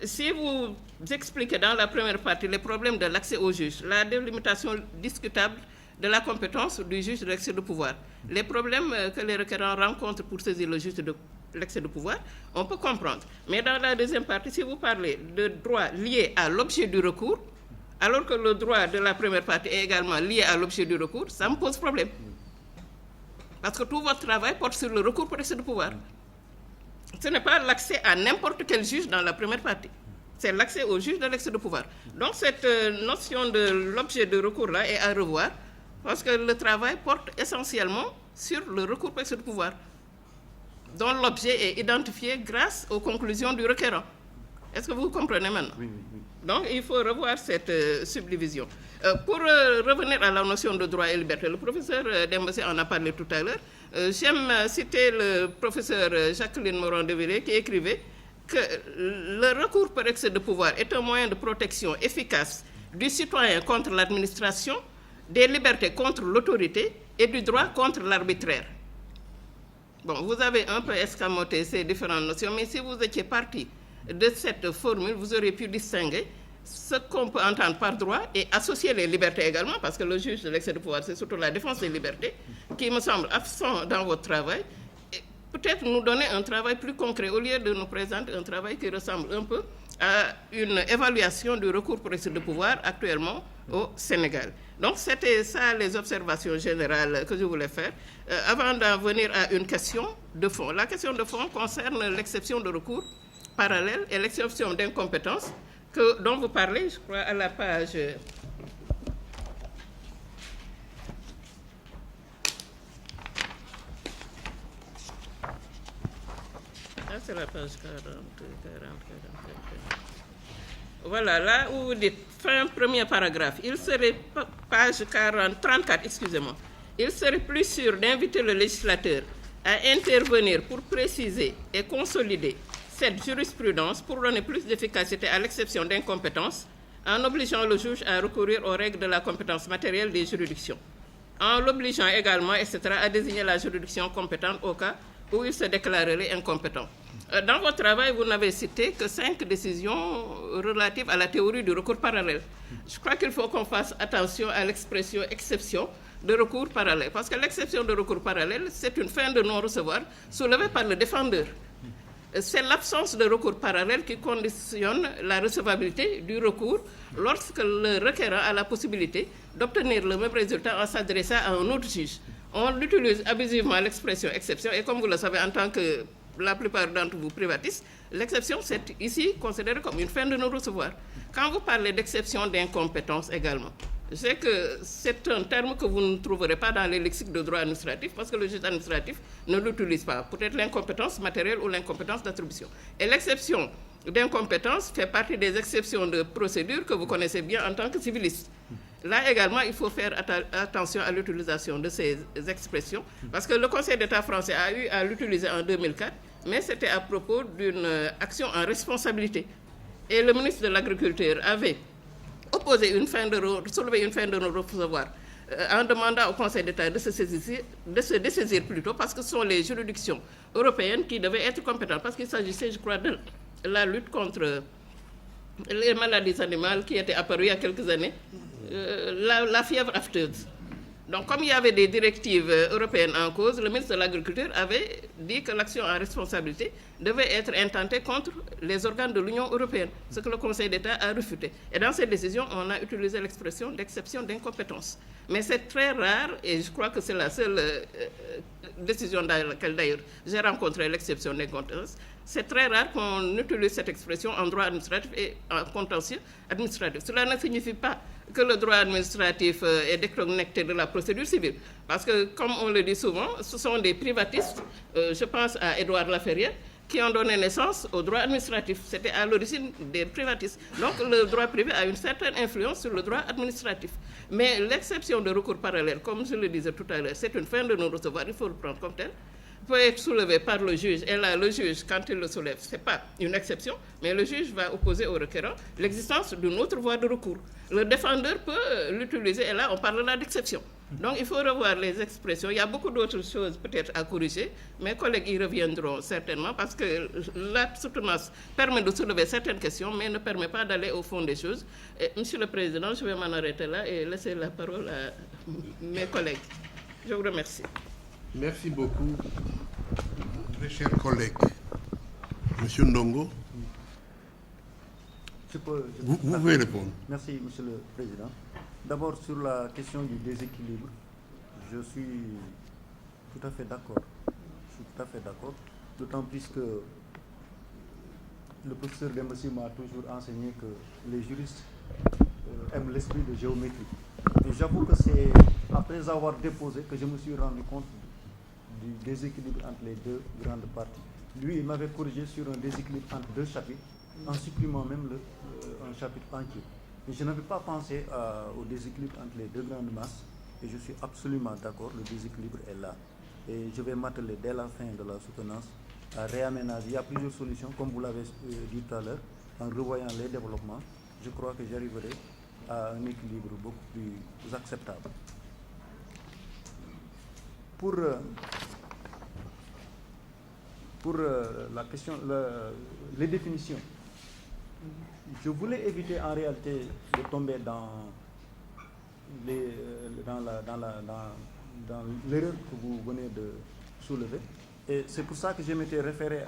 Si vous expliquez dans la première partie les problèmes de l'accès au juge, la délimitation discutable de la compétence du juge de l'excès de pouvoir, les problèmes que les requérants rencontrent pour saisir le juge de l'excès de pouvoir, on peut comprendre. Mais dans la deuxième partie, si vous parlez de droits liés à l'objet du recours, alors que le droit de la première partie est également lié à l'objet du recours, ça me pose problème. Parce que tout votre travail porte sur le recours pour excès de pouvoir. Ce n'est pas l'accès à n'importe quel juge dans la première partie. C'est l'accès au juge de l'excès de pouvoir. Donc cette notion de l'objet de recours-là est à revoir parce que le travail porte essentiellement sur le recours pour excès de pouvoir, dont l'objet est identifié grâce aux conclusions du requérant. Est-ce que vous comprenez maintenant? Oui. Donc il faut revoir cette subdivision. Pour revenir à la notion de droit et liberté, le professeur Dembassi en a parlé tout à l'heure. J'aime citer le professeur Jacqueline Moron-Devilliers qui écrivait que le recours par excès de pouvoir est un moyen de protection efficace du citoyen contre l'administration, des libertés contre l'autorité et du droit contre l'arbitraire. Bon, vous avez un peu escamoté ces différentes notions, mais si vous étiez parti de cette formule, vous auriez pu distinguer ce qu'on peut entendre par droit et associer les libertés également, parce que le juge de l'excès de pouvoir, c'est surtout la défense des libertés, qui me semble absent dans votre travail. Et peut-être nous donner un travail plus concret, au lieu de nous présenter un travail qui ressemble un peu à une évaluation du recours pour excès de pouvoir actuellement au Sénégal. Donc c'était ça les observations générales que je voulais faire. Avant d'en venir à une question de fond. La question de fond concerne l'exception de recours parallèle et l'exception d'incompétence dont vous parlez, je crois, à la page... Ah, c'est la page 40. Voilà, là où vous dites, fin premier paragraphe, il serait, page 34, excusez-moi, il serait plus sûr d'inviter le législateur à intervenir pour préciser et consolider cette jurisprudence pour donner plus d'efficacité à l'exception d'incompétence en obligeant le juge à recourir aux règles de la compétence matérielle des juridictions, en l'obligeant également, etc., à désigner la juridiction compétente au cas où il se déclarerait incompétent. Dans votre travail, vous n'avez cité que 5 décisions relatives à la théorie du recours parallèle. Je crois qu'il faut qu'on fasse attention à l'expression exception de recours parallèle, parce que l'exception de recours parallèle, c'est une fin de non-recevoir soulevée par le défendeur. C'est l'absence de recours parallèle qui conditionne la recevabilité du recours lorsque le requérant a la possibilité d'obtenir le même résultat en s'adressant à un autre juge. On utilise abusivement l'expression exception, et comme vous le savez, en tant que la plupart d'entre vous privatistes, l'exception, c'est ici considéré comme une fin de non-recevoir. Quand vous parlez d'exception d'incompétence également, je sais que c'est un terme que vous ne trouverez pas dans les lexiques de droit administratif parce que le juge administratif ne l'utilise pas. Peut-être l'incompétence matérielle ou l'incompétence d'attribution. Et l'exception d'incompétence fait partie des exceptions de procédure que vous connaissez bien en tant que civiliste. Là également, il faut faire attention à l'utilisation de ces expressions parce que le Conseil d'État français a eu à l'utiliser en 2004, mais c'était à propos d'une action en responsabilité. Et le ministre de l'Agriculture avait opposer soulever une fin de non-recevoir en demandant au Conseil d'État de se dessaisir plutôt parce que ce sont les juridictions européennes qui devaient être compétentes parce qu'il s'agissait, je crois, de la lutte contre les maladies animales qui étaient apparues il y a quelques années, la fièvre afteuse. Donc, comme il y avait des directives européennes en cause, le ministre de l'Agriculture avait dit que l'action en responsabilité devait être intentée contre les organes de l'Union européenne, ce que le Conseil d'État a refuté. Et dans cette décision, on a utilisé l'expression d'exception d'incompétence. Mais c'est très rare, et je crois que c'est la seule décision dans laquelle d'ailleurs j'ai rencontré l'exception d'incompétence, c'est très rare qu'on utilise cette expression en droit administratif et en contentieux administratif. Cela ne signifie pas que le droit administratif est déconnecté de la procédure civile. Parce que, comme on le dit souvent, ce sont des privatistes, je pense à Édouard Laferrière, qui ont donné naissance au droit administratif. C'était à l'origine des privatistes. Donc le droit privé a une certaine influence sur le droit administratif. Mais l'exception de recours parallèle, comme je le disais tout à l'heure, c'est une fin de non-recevoir, il faut le prendre comme tel, peut être soulevé par le juge. Et là, le juge, quand il le soulève, ce n'est pas une exception, mais le juge va opposer au requérant l'existence d'une autre voie de recours. Le défendeur peut l'utiliser, et là, on parle là d'exception. Donc, il faut revoir les expressions. Il y a beaucoup d'autres choses peut-être à corriger. Mes collègues y reviendront certainement parce que la soutenance permet de soulever certaines questions, mais ne permet pas d'aller au fond des choses. Et, Monsieur le Président, je vais m'en arrêter là et laisser la parole à mes collègues. Je vous remercie. Merci beaucoup, mes chers collègues. Monsieur Ndongo, vous pouvez répondre. Merci, Monsieur le Président. D'abord, sur la question du déséquilibre, je suis tout à fait d'accord. D'autant plus que le professeur Dembossi m'a toujours enseigné que les juristes aiment l'esprit de géométrie. Et j'avoue que c'est après avoir déposé que je me suis rendu compte du déséquilibre entre les deux grandes parties. Lui, il m'avait corrigé sur un déséquilibre entre deux chapitres, en supprimant même un chapitre entier. Mais je n'avais pas pensé au déséquilibre entre les deux grandes masses, et je suis absolument d'accord, le déséquilibre est là. Et je vais m'atteler dès la fin de la soutenance à réaménager. Il y a plusieurs solutions, comme vous l'avez dit tout à l'heure, en revoyant les développements, je crois que j'arriverai à un équilibre beaucoup plus acceptable. Pour la question, les définitions, je voulais éviter en réalité de tomber dans l'erreur que vous venez de soulever. Et c'est pour ça que je m'étais référé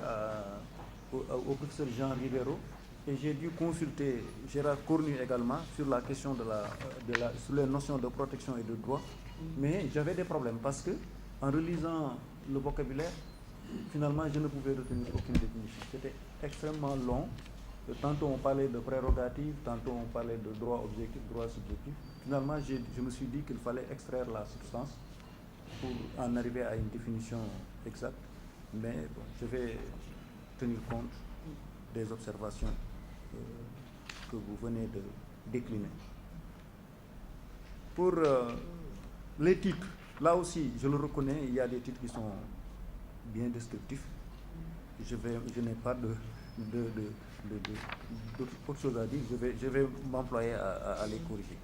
au professeur Jean Rivero et j'ai dû consulter Gérard Cornu également sur la question sur les notions de protection et de droit. Mais j'avais des problèmes parce que en relisant le vocabulaire, finalement, je ne pouvais retenir aucune définition. C'était extrêmement long. Tantôt on parlait de prérogatives, tantôt on parlait de droit objectif, droit subjectif. Finalement, je me suis dit qu'il fallait extraire la substance pour en arriver à une définition exacte. Mais bon, je vais tenir compte des observations que vous venez de décliner. Pour les titres, là aussi, je le reconnais, il y a des titres qui sont bien descriptifs. Je n'ai pas d'autre chose à dire, je vais m'employer à les corriger.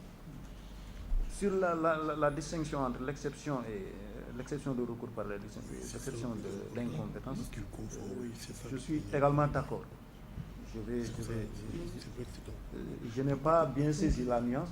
Sur la distinction entre l'exception de recours par l'exception de l'incompétence, je suis également d'accord. Je n'ai pas bien saisi la nuance.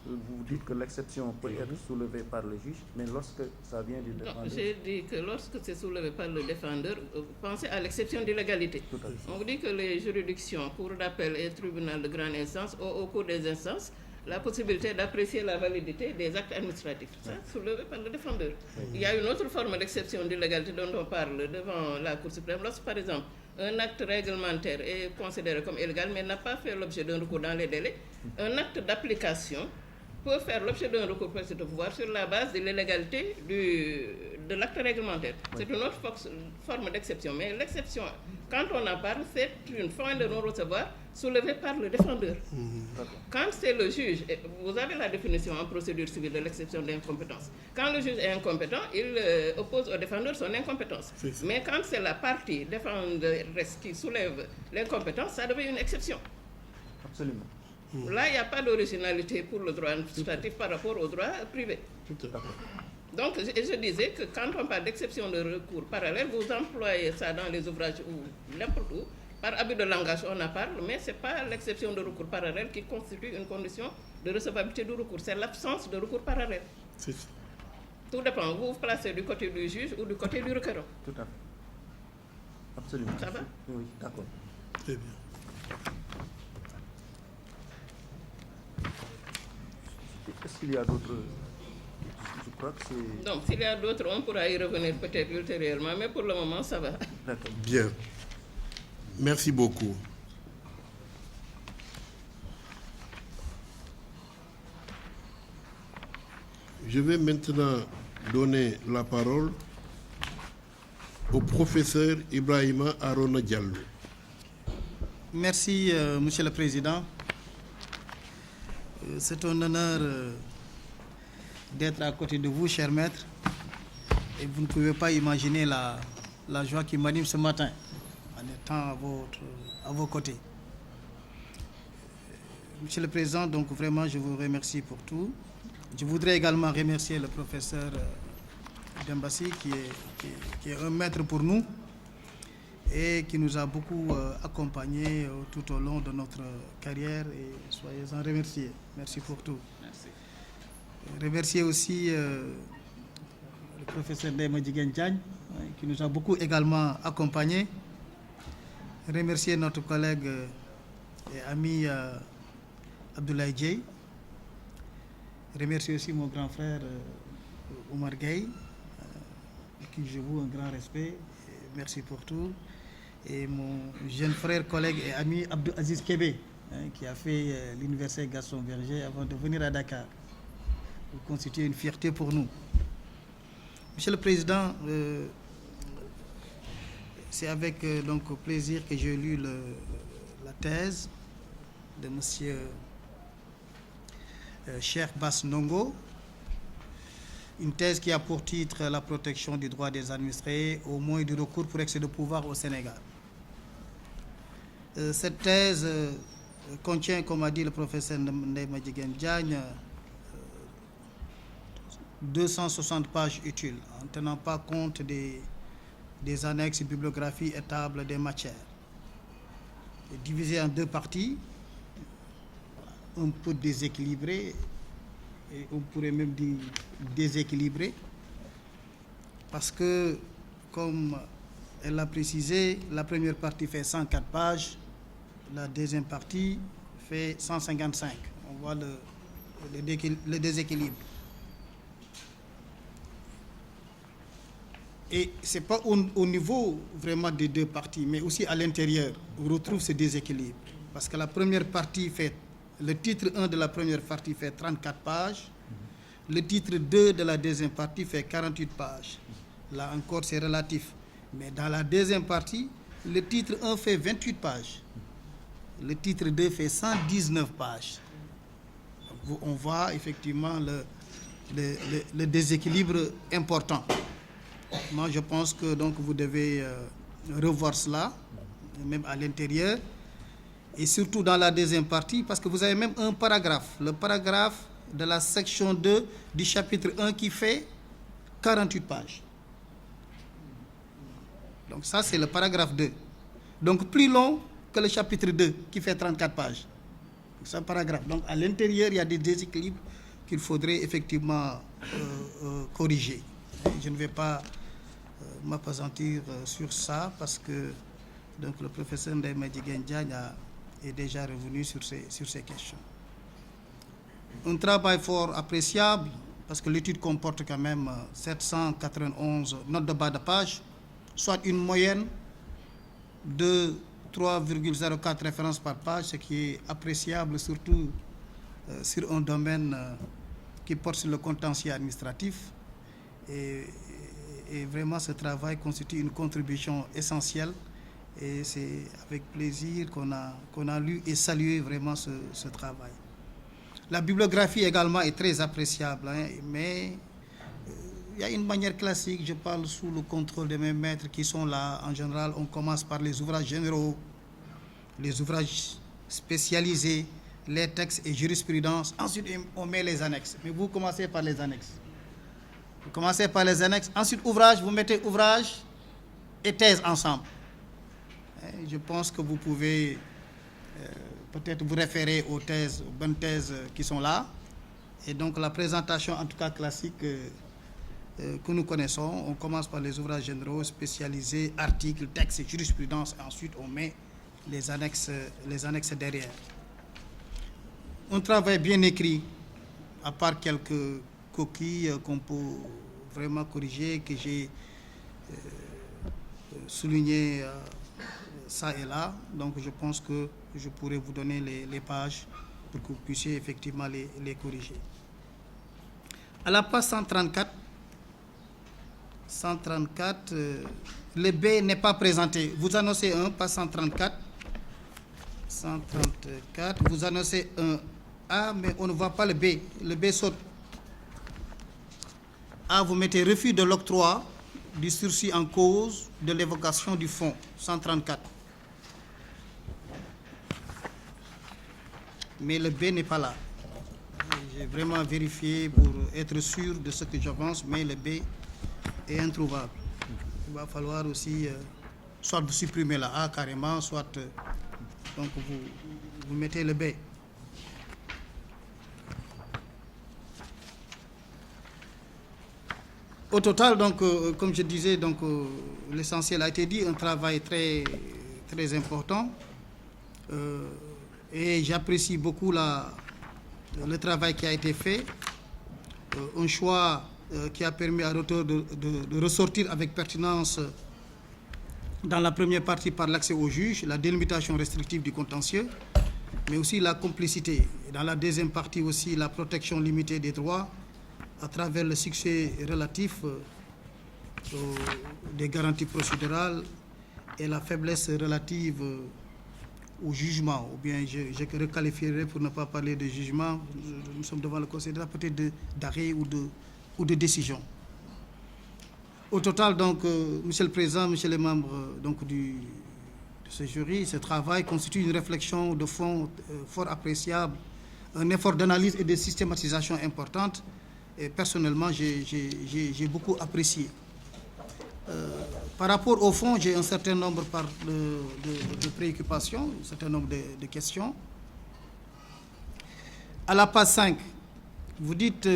Vous dites que l'exception peut être soulevée par le juge, mais lorsque ça vient du défendeur... Non, j'ai dit que lorsque c'est soulevé par le défendeur, pensez à l'exception d'illégalité. On vous dit que les juridictions, cour d'appel et tribunal de grande instance, au cours des instances, la possibilité d'apprécier la validité des actes administratifs. Ça, soulevé par le défendeur. Il y a une autre forme d'exception d'illégalité dont on parle devant la Cour suprême. Lorsque, par exemple, un acte réglementaire est considéré comme illégal mais n'a pas fait l'objet d'un recours dans les délais, un acte d'application peut faire l'objet d'un recours pour de pouvoir sur la base de l'illégalité de l'acte réglementaire. C'est une autre forme d'exception. Mais l'exception, quand on en parle, c'est une fin de non-recevoir soulevée par le défendeur. Quand c'est le juge, vous avez la définition en procédure civile de l'exception d'incompétence. Quand le juge est incompétent, il oppose au défendeur son incompétence. Mais quand c'est la partie défenderesse qui soulève l'incompétence, ça devient une exception. Absolument. Là, il n'y a pas d'originalité pour le droit administratif par rapport au droit privé. Donc, je disais que quand on parle d'exception de recours parallèle, vous employez ça dans les ouvrages ou n'importe où. Par abus de langage, on en parle, mais ce n'est pas l'exception de recours parallèle qui constitue une condition de recevabilité du recours. C'est l'absence de recours parallèle. C'est ça. Tout dépend. Vous vous placez du côté du juge ou du côté du requérant. Tout à fait. Absolument. Ça va? Oui, d'accord. Très bien. Est-ce qu'il y a d'autres... Je crois que c'est... Donc, s'il y a d'autres, on pourra y revenir peut-être ultérieurement, mais pour le moment, ça va. D'accord. Bien. Merci beaucoup. Je vais maintenant donner la parole au professeur Ibrahima Arona Diallo. Merci, Monsieur le Président. C'est un honneur d'être à côté de vous, cher maître. Et vous ne pouvez pas imaginer la joie qui m'anime ce matin en étant à vos côtés. Monsieur le Président, donc vraiment, je vous remercie pour tout. Je voudrais également remercier le professeur Dembassi, qui est un maître pour nous et qui nous a beaucoup accompagnés tout au long de notre carrière, et soyez-en remerciés. Merci pour tout. Merci. Remercier aussi le professeur Ndeye Madjiguène Diagne, qui nous a beaucoup également accompagnés. Remercier notre collègue et ami Abdoulaye Dieye. Remercier aussi mon grand frère Oumar Gueye, à qui je voue un grand respect. Merci pour tout. Et mon jeune frère, collègue et ami Abdou Aziz Kébé, qui a fait l'université Gaston Berger avant de venir à Dakar. Vous constituez une fierté pour nous. Monsieur le Président, c'est avec donc plaisir que j'ai lu la thèse de monsieur Cheikh Bass Ndongo, une thèse qui a pour titre la protection des droits des administrés au moyen du recours pour excès de pouvoir au Sénégal. Cette thèse contient, comme a dit le professeur Ndeye Madjiguène Diagne, 260 pages utiles, en ne tenant pas compte des annexes, bibliographies et tables des matières. Divisée en deux parties, un peu déséquilibré, et on pourrait même dire déséquilibré, parce que, comme elle l'a précisé, la première partie fait 104 pages, la deuxième partie fait 155. On voit le déséquilibre. Et ce n'est pas au niveau vraiment des deux parties, mais aussi à l'intérieur, on retrouve ce déséquilibre. Parce que la première partie fait... Le titre 1 de la première partie fait 34 pages. Le titre 2 de la deuxième partie fait 48 pages. Là encore, c'est relatif. Mais dans la deuxième partie, le titre 1 fait 28 pages. Le titre 2 fait 119 pages. Donc, on voit effectivement le déséquilibre important. Moi, je pense que donc, vous devez revoir cela, même à l'intérieur. Et surtout dans la deuxième partie, parce que vous avez même un paragraphe, le paragraphe de la section 2 du chapitre 1 qui fait 48 pages. Donc ça, c'est le paragraphe 2. Donc plus long que le chapitre 2 qui fait 34 pages. C'est un paragraphe. Donc à l'intérieur, il y a des déséquilibres qu'il faudrait effectivement corriger. Et je ne vais pas m'appesantir sur ça parce que donc, le professeur Ndeye Madjiguène Diagne est déjà revenu sur ces questions. un travail fort appréciable, parce que l'étude comporte quand même 791 notes de bas de page, soit une moyenne de 3,04 références par page, ce qui est appréciable surtout sur un domaine qui porte sur le contentieux administratif. Et vraiment, ce travail constitue une contribution essentielle. Et c'est avec plaisir qu'on a lu et salué vraiment ce travail. La bibliographie également est très appréciable, hein, mais il y a une manière classique, je parle sous le contrôle de mes maîtres qui sont là. En général, on commence par les ouvrages généraux, les ouvrages spécialisés, les textes et jurisprudence. Ensuite, on met les annexes. Mais vous commencez par les annexes. Vous commencez par les annexes. Ensuite, ouvrage, vous mettez ouvrage et thèse ensemble. Et je pense que vous pouvez peut-être vous référer aux thèses, aux bonnes thèses qui sont là. Et donc, la présentation, en tout cas classique, que nous connaissons, on commence par les ouvrages généraux, spécialisés, articles, textes et jurisprudence. Et ensuite, on met les annexes derrière. Un travail bien écrit, à part quelques coquilles qu'on peut vraiment corriger, que j'ai souligné ça et là. Donc je pense que je pourrais vous donner les pages pour que vous puissiez effectivement les corriger. À la page 134, le B n'est pas présenté. Vous annoncez un, page 134. 134, vous annoncez un A, mais on ne voit pas le B. Le B saute. A, vous mettez refus de l'octroi du sursis en cause de l'évocation du fonds. 134. Mais le B n'est pas là. J'ai vraiment vérifié pour être sûr de ce que j'avance, mais le B est introuvable. Il va falloir aussi soit vous supprimez la A carrément, soit donc vous mettez le B. Au total, donc, comme je disais, donc, l'essentiel a été dit, un travail très, très important. Et j'apprécie beaucoup le travail qui a été fait. Un choix qui a permis à l'auteur de ressortir avec pertinence dans la première partie par l'accès au juge, la délimitation restrictive du contentieux, mais aussi la complicité. Et dans la deuxième partie aussi, la protection limitée des droits à travers le succès relatif des garanties procédurales et la faiblesse relative au jugement, ou bien je requalifierai pour ne pas parler de jugement, nous sommes devant le conseil d'État, peut-être d'arrêt ou de décision. Au total, donc, Monsieur le Président, Monsieur les membres donc, de ce jury, ce travail constitue une réflexion de fond fort appréciable, un effort d'analyse et de systématisation importante. Et personnellement, j'ai beaucoup apprécié. Par rapport au fond, j'ai un certain nombre de préoccupations, un certain nombre de questions. À la page 5, vous dites,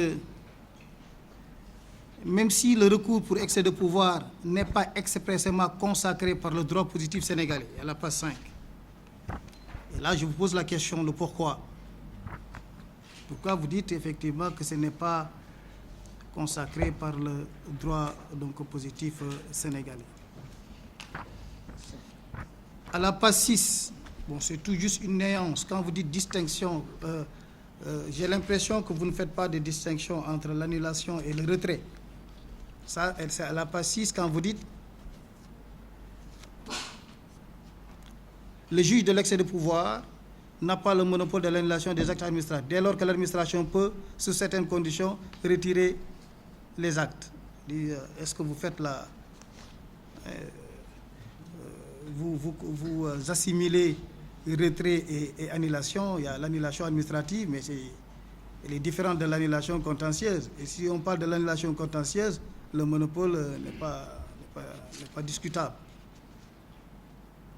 même si le recours pour excès de pouvoir n'est pas expressément consacré par le droit positif sénégalais, à la page 5. Et là, je vous pose la question, le pourquoi. Pourquoi vous dites effectivement que ce n'est pas consacré par le droit donc, positif sénégalais. À la page 6, bon, c'est tout juste une nuance. Quand vous dites distinction, j'ai l'impression que vous ne faites pas de distinction entre l'annulation et le retrait. Ça, c'est à la page 6, quand vous dites le juge de l'excès de pouvoir n'a pas le monopole de l'annulation des actes administratifs, dès lors que l'administration peut, sous certaines conditions, retirer les actes. Est-ce que vous faites la... vous assimilez retrait et annulation? Il y a l'annulation administrative, mais elle est différente de l'annulation contentieuse. Et si on parle de l'annulation contentieuse, le monopole n'est pas discutable.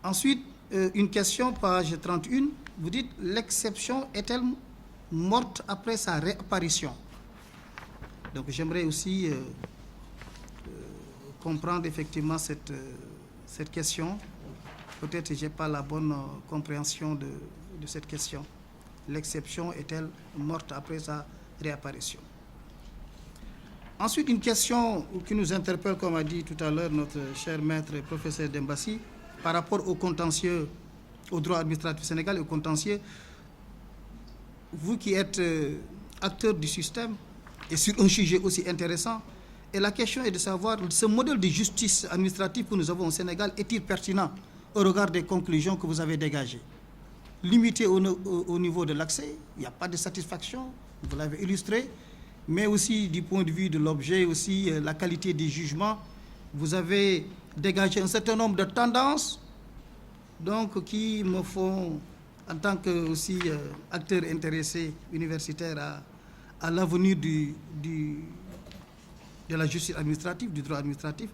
Ensuite, une question, page 31, vous dites « L'exception est-elle morte après sa réapparition ?» Donc j'aimerais aussi comprendre effectivement cette question. Peut-être que je n'ai pas la bonne compréhension de cette question. l'exception est-elle morte après sa réapparition? Ensuite, une question qui nous interpelle, comme a dit tout à l'heure notre cher maître professeur Dembassi, par rapport au contentieux, au droit administratif du Sénégal et au contentieux. Vous qui êtes acteur du système et sur un sujet aussi intéressant, et la question est de savoir, ce modèle de justice administrative que nous avons au Sénégal est-il pertinent au regard des conclusions que vous avez dégagées? Limité au niveau de l'accès, il n'y a pas de satisfaction, vous l'avez illustré, mais aussi du point de vue de l'objet, aussi la qualité des jugements. Vous avez dégagé un certain nombre de tendances donc, qui me font, en tant que aussi acteur intéressé universitaire à l'avenir de la justice administrative, du droit administratif.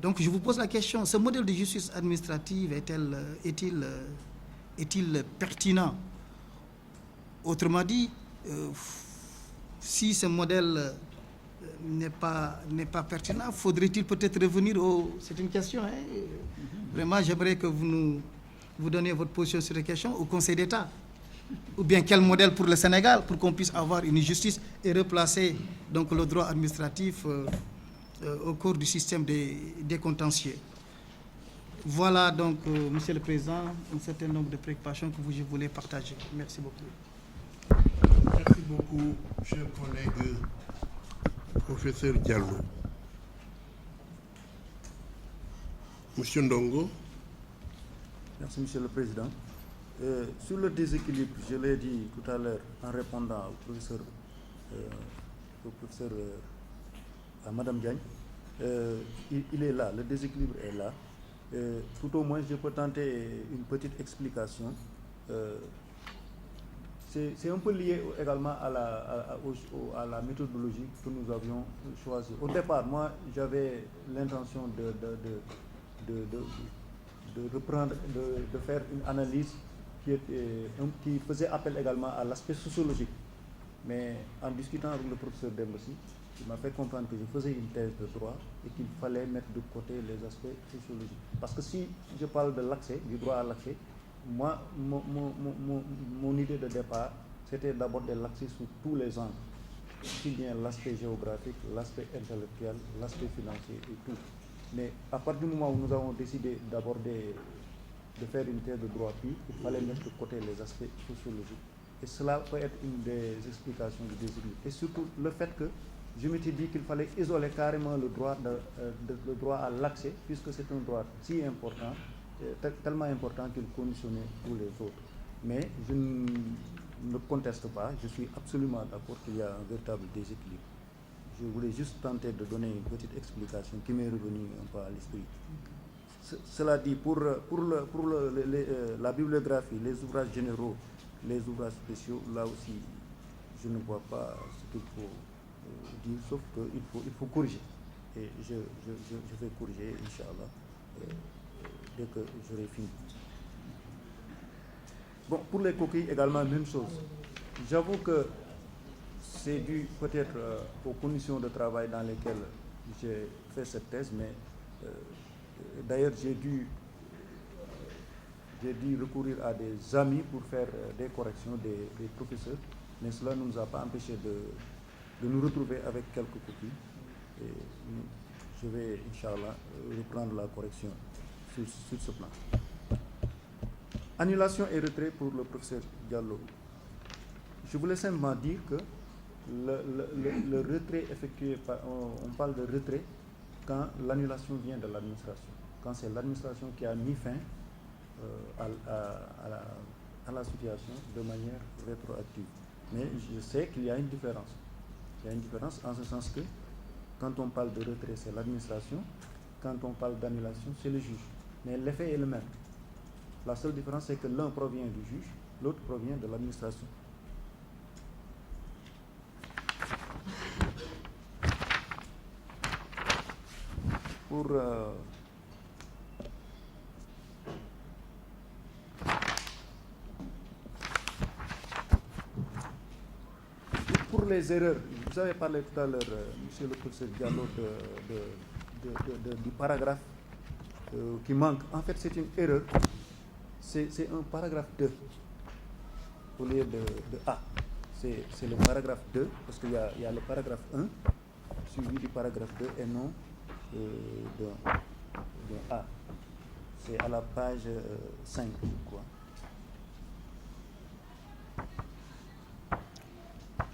Donc je vous pose la question, ce modèle de justice administrative est-il pertinent? Autrement dit, si ce modèle n'est pas pertinent, faudrait-il peut-être revenir au... C'est une question, hein? Vraiment, j'aimerais que vous donniez votre position sur la question au Conseil d'État. Ou bien quel modèle pour le Sénégal, pour qu'on puisse avoir une justice et replacer donc, le droit administratif au cours du système des contentieux. Voilà donc, Monsieur le Président, un certain nombre de préoccupations que je voulais partager. Merci beaucoup. Merci beaucoup, cher collègue professeur Diallo. Monsieur Ndongo. Merci, Monsieur le Président. Sur le déséquilibre, je l'ai dit tout à l'heure en répondant au professeur à Madame Diagne, il est là, le déséquilibre est là. Tout au moins, je peux tenter une petite explication. C'est un peu lié également à la méthodologie que nous avions choisie. Au départ, moi, j'avais l'intention de reprendre, de faire une analyse qui faisait appel également à l'aspect sociologique. Mais en discutant avec le professeur Dembassi, il m'a fait comprendre que je faisais une thèse de droit et qu'il fallait mettre de côté les aspects sociologiques. Parce que si je parle de l'accès, du droit à l'accès, moi, mon idée de départ, c'était d'aborder l'accès sous tous les angles, aussi bien l'aspect géographique, l'aspect intellectuel, l'aspect financier et tout. Mais à partir du moment où nous avons décidé de faire une thèse de droit pur, il fallait mettre de côté les aspects sociologiques. Et cela peut être une des explications du déséquilibre. Et surtout le fait que je m'étais dit qu'il fallait isoler carrément le droit à l'accès, puisque c'est un droit si important, tellement important qu'il conditionnait tous les autres. Mais je ne conteste pas, je suis absolument d'accord qu'il y a un véritable déséquilibre. Je voulais juste tenter de donner une petite explication qui m'est revenue un peu à l'esprit. Cela dit, pour la bibliographie, les ouvrages généraux, les ouvrages spéciaux, là aussi, je ne vois pas ce qu'il faut dire, sauf qu'il faut corriger. Et je vais corriger, Inch'Allah, dès que j'aurai fini. Bon, pour les coquilles, également, même chose. J'avoue que c'est dû peut-être aux conditions de travail dans lesquelles j'ai fait cette thèse, mais d'ailleurs j'ai dû recourir à des amis pour faire des corrections des professeurs, mais cela ne nous a pas empêché de nous retrouver avec quelques copies. Et je vais, Inch'Allah, reprendre la correction sur ce plan. Annulation et retrait pour le professeur Diallo. Je voulais simplement dire que le retrait effectué, on parle de retrait quand l'annulation vient de l'administration, quand c'est l'administration qui a mis fin à la situation de manière rétroactive. Mais je sais qu'il y a une différence. Il y a une différence en ce sens que quand on parle de retrait, c'est l'administration, quand on parle d'annulation, c'est le juge. Mais l'effet est le même. La seule différence, c'est que l'un provient du juge, l'autre provient de l'administration. Pour les erreurs, vous avez parlé tout à l'heure, monsieur le professeur Diallo, du paragraphe qui manque. En fait, c'est une erreur. C'est un paragraphe 2. au lieu de A. C'est le paragraphe 2, parce qu'il y a le paragraphe 1, suivi du paragraphe 2 et non de A. C'est à la page 5, je crois.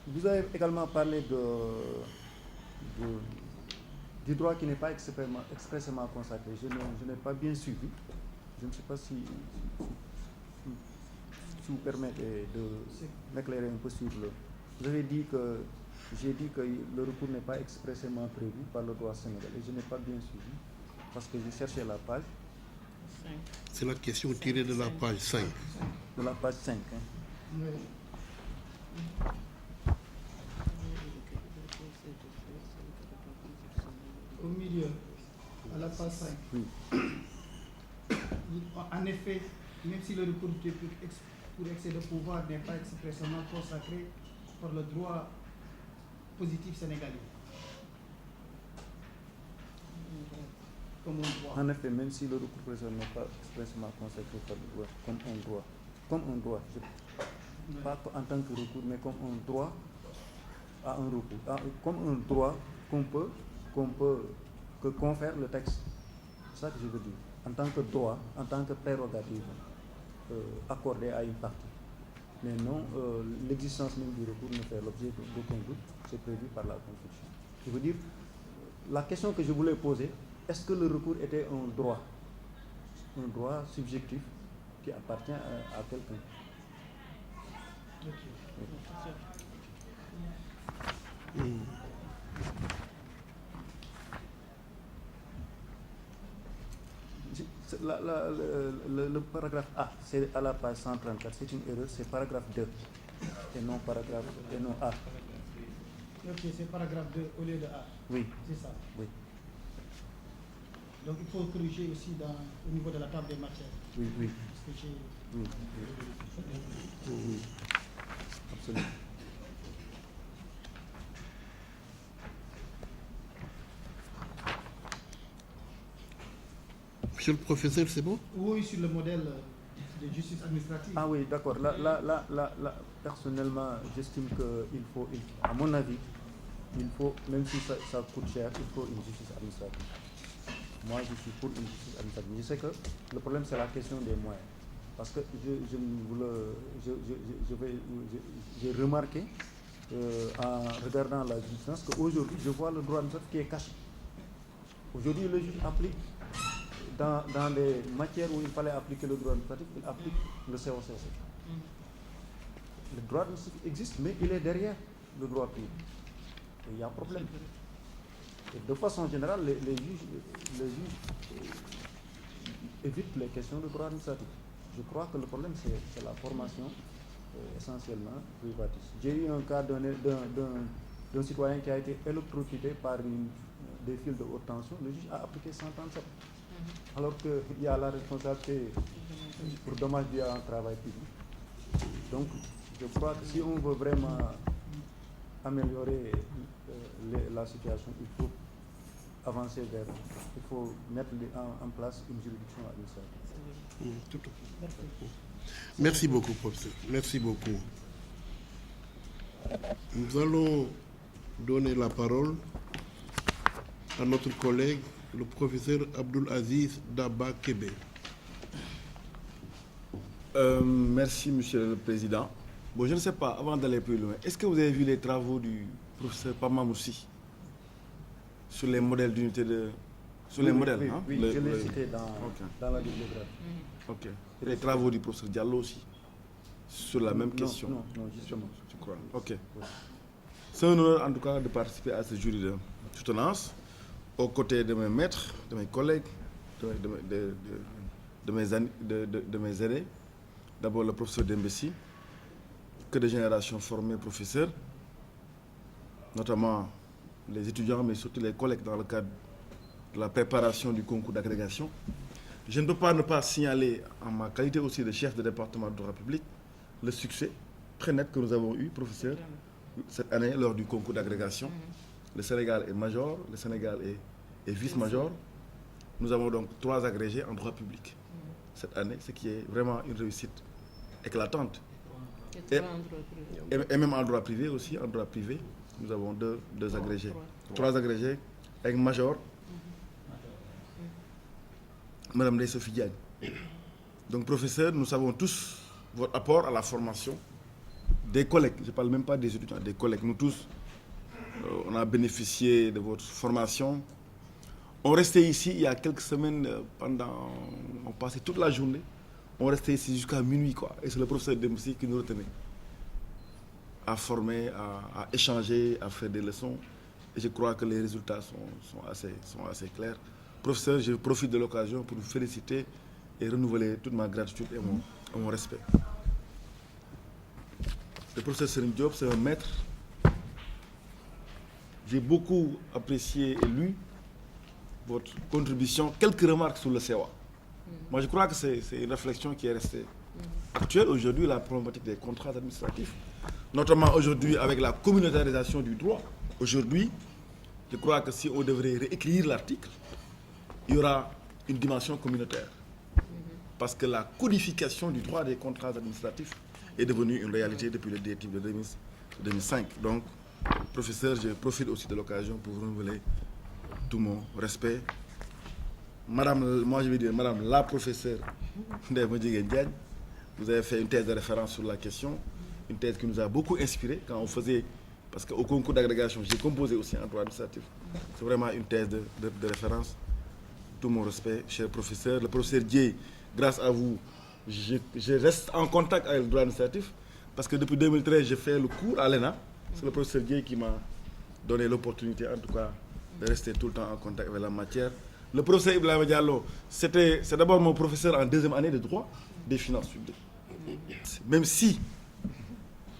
Vous avez également parlé du droit qui n'est pas expressément consacré. Je n'ai pas bien suivi. Je ne sais pas si vous permettez de m'éclairer un peu sur le... Vous avez dit que j'ai dit que le recours n'est pas expressément prévu par le droit sénégalais. Je n'ai pas bien suivi parce que je cherchais la page. C'est la question tirée de la page 5. De la page 5. Au milieu, à la page 5. Oui. En effet, même si le recours pour excès de pouvoir n'est pas expressément consacré par le droit positif sénégalais. Comme un droit. En effet, même si le recours présent n'est pas expressément consacré par le droit, comme un droit, pas en tant que recours, mais comme un droit à un recours, comme un droit que confère le texte. C'est ça que je veux dire. En tant que droit, en tant que prérogative accordée à une partie. Mais non, l'existence même du recours ne fait l'objet d'aucun doute, c'est prévu par la Constitution. Je veux dire, la question que je voulais poser, est-ce que le recours était un droit subjectif qui appartient à quelqu'un? Le paragraphe A, c'est à la page 134, c'est une erreur, c'est paragraphe 2 et non A. Ok, c'est paragraphe 2 au lieu de A. Oui. C'est ça. Oui. Donc il faut corriger aussi au niveau de la table des matières. Oui. Parce que Oui. Absolument. Monsieur le professeur, c'est bon? Oui, sur le modèle de justice administrative. Ah oui, d'accord. Là, personnellement, j'estime qu'il faut, à mon avis, il faut, même si ça coûte cher, il faut une justice administrative. Moi, je suis pour une justice administrative. Je sais que le problème, c'est la question des moyens. Parce que j'ai remarqué, en regardant la justice, qu'aujourd'hui, je vois le droit administratif qui est caché. Aujourd'hui, le juge applique, dans les matières où il fallait appliquer le droit administratif, il applique le COCC. Le droit administratif existe, mais il est derrière le droit privé. Et il y a un problème. Et de façon générale, les juges évitent les questions de droit administratif. Je crois que le problème, c'est la formation essentiellement privatiste. J'ai eu un cas d'un citoyen qui a été électrocuté par des fils de haute tension. Le juge a appliqué 137. Alors qu'il y a la responsabilité pour dommage dû à un travail public. Donc, je crois que si on veut vraiment améliorer la situation, il faut avancer il faut mettre en place une juridiction administrative. Tout à fait. Merci beaucoup, professeur. Merci beaucoup. Nous allons donner la parole à notre collègue, le professeur Abdoul Aziz Daba Kébé. Merci, Monsieur le Président. Bon, je ne sais pas, avant d'aller plus loin, est-ce que vous avez vu les travaux du professeur Pamamoussi sur les modèles d'unité de... Sur les modèles, oui, hein? Oui, je l'ai cité dans la bibliographie. Ok. Et les travaux du professeur Diallo aussi, sur la même question. Non, justement. Je crois. Ok. Oui. C'est un honneur, en tout cas, de participer à ce jury de soutenance, aux côtés de mes maîtres, de mes collègues, de mes aînés. D'abord le professeur Dembessi, que de générations formées professeurs, notamment les étudiants, mais surtout les collègues dans le cadre de la préparation du concours d'agrégation. Je ne peux pas ne pas signaler, en ma qualité aussi de chef de département de droit public, le succès très net que nous avons eu, professeur, cette année lors du concours d'agrégation. Le Sénégal est major, le Sénégal est vice-major. Nous avons donc 3 agrégés en droit public cette année, ce qui est vraiment une réussite éclatante. Et même en droit privé aussi, en droit privé, nous avons deux agrégés. Trois agrégés, avec major, Madame Ndeye Sophie Diagne. Donc, professeur, nous savons tous votre apport à la formation des collègues. Je ne parle même pas des étudiants, des collègues. Nous tous, on a bénéficié de votre formation. On restait ici il y a quelques semaines, on passait toute la journée. On restait ici jusqu'à minuit, quoi. Et c'est le professeur Dembossi qui nous retenait à former, à échanger, à faire des leçons. Et je crois que les résultats sont assez clairs. Professeur, je profite de l'occasion pour vous féliciter et renouveler toute ma gratitude et mon respect. Le professeur Serigne Diop, c'est un maître. J'ai beaucoup apprécié et lu votre contribution. Quelques remarques sur le CEWA. Moi, je crois que c'est une réflexion qui est restée actuelle. Aujourd'hui, la problématique des contrats administratifs, notamment aujourd'hui avec la communautarisation du droit. Aujourd'hui, je crois que si on devrait réécrire l'article, il y aura une dimension communautaire. Parce que la codification du droit des contrats administratifs est devenue une réalité depuis le DTIP de 2005. Donc, professeur, je profite aussi de l'occasion pour vous renouveler tout mon respect. Madame, moi je vais dire Madame la professeure Ndeye Madjiguène Diagne, vous avez fait une thèse de référence sur la question, une thèse qui nous a beaucoup inspiré quand on faisait, parce qu'au concours d'agrégation, j'ai composé aussi en droit administratif. C'est vraiment une thèse de référence. Tout mon respect, cher professeur. Le professeur Dieye, grâce à vous, je reste en contact avec le droit administratif, parce que depuis 2013, j'ai fait le cours à l'ENA. C'est le professeur Dieye qui m'a donné l'opportunité, en tout cas, de rester tout le temps en contact avec la matière. Le professeur Ibrahima Diallo, c'est d'abord mon professeur en deuxième année de droit des finances publiques. Même si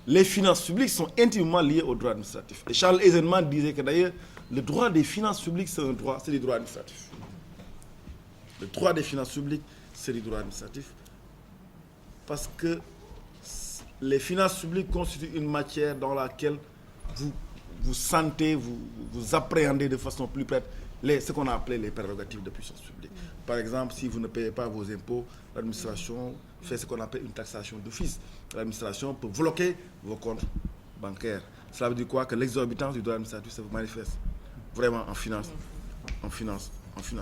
les finances publiques sont intimement liées au droit administratif. Et Charles Eisenman disait que d'ailleurs, le droit des finances publiques, c'est du droit administratif. Le droit des finances publiques, c'est du droit administratif. Parce que les finances publiques constituent une matière dans laquelle vous sentez, vous appréhendez de façon plus près ce qu'on a appelé les prérogatives de puissance publique. Par exemple, si vous ne payez pas vos impôts, l'administration fait ce qu'on appelle une taxation d'office. L'administration peut bloquer vos comptes bancaires. Cela veut dire quoi? Que l'exorbitance du droit administratif se manifeste vraiment en finance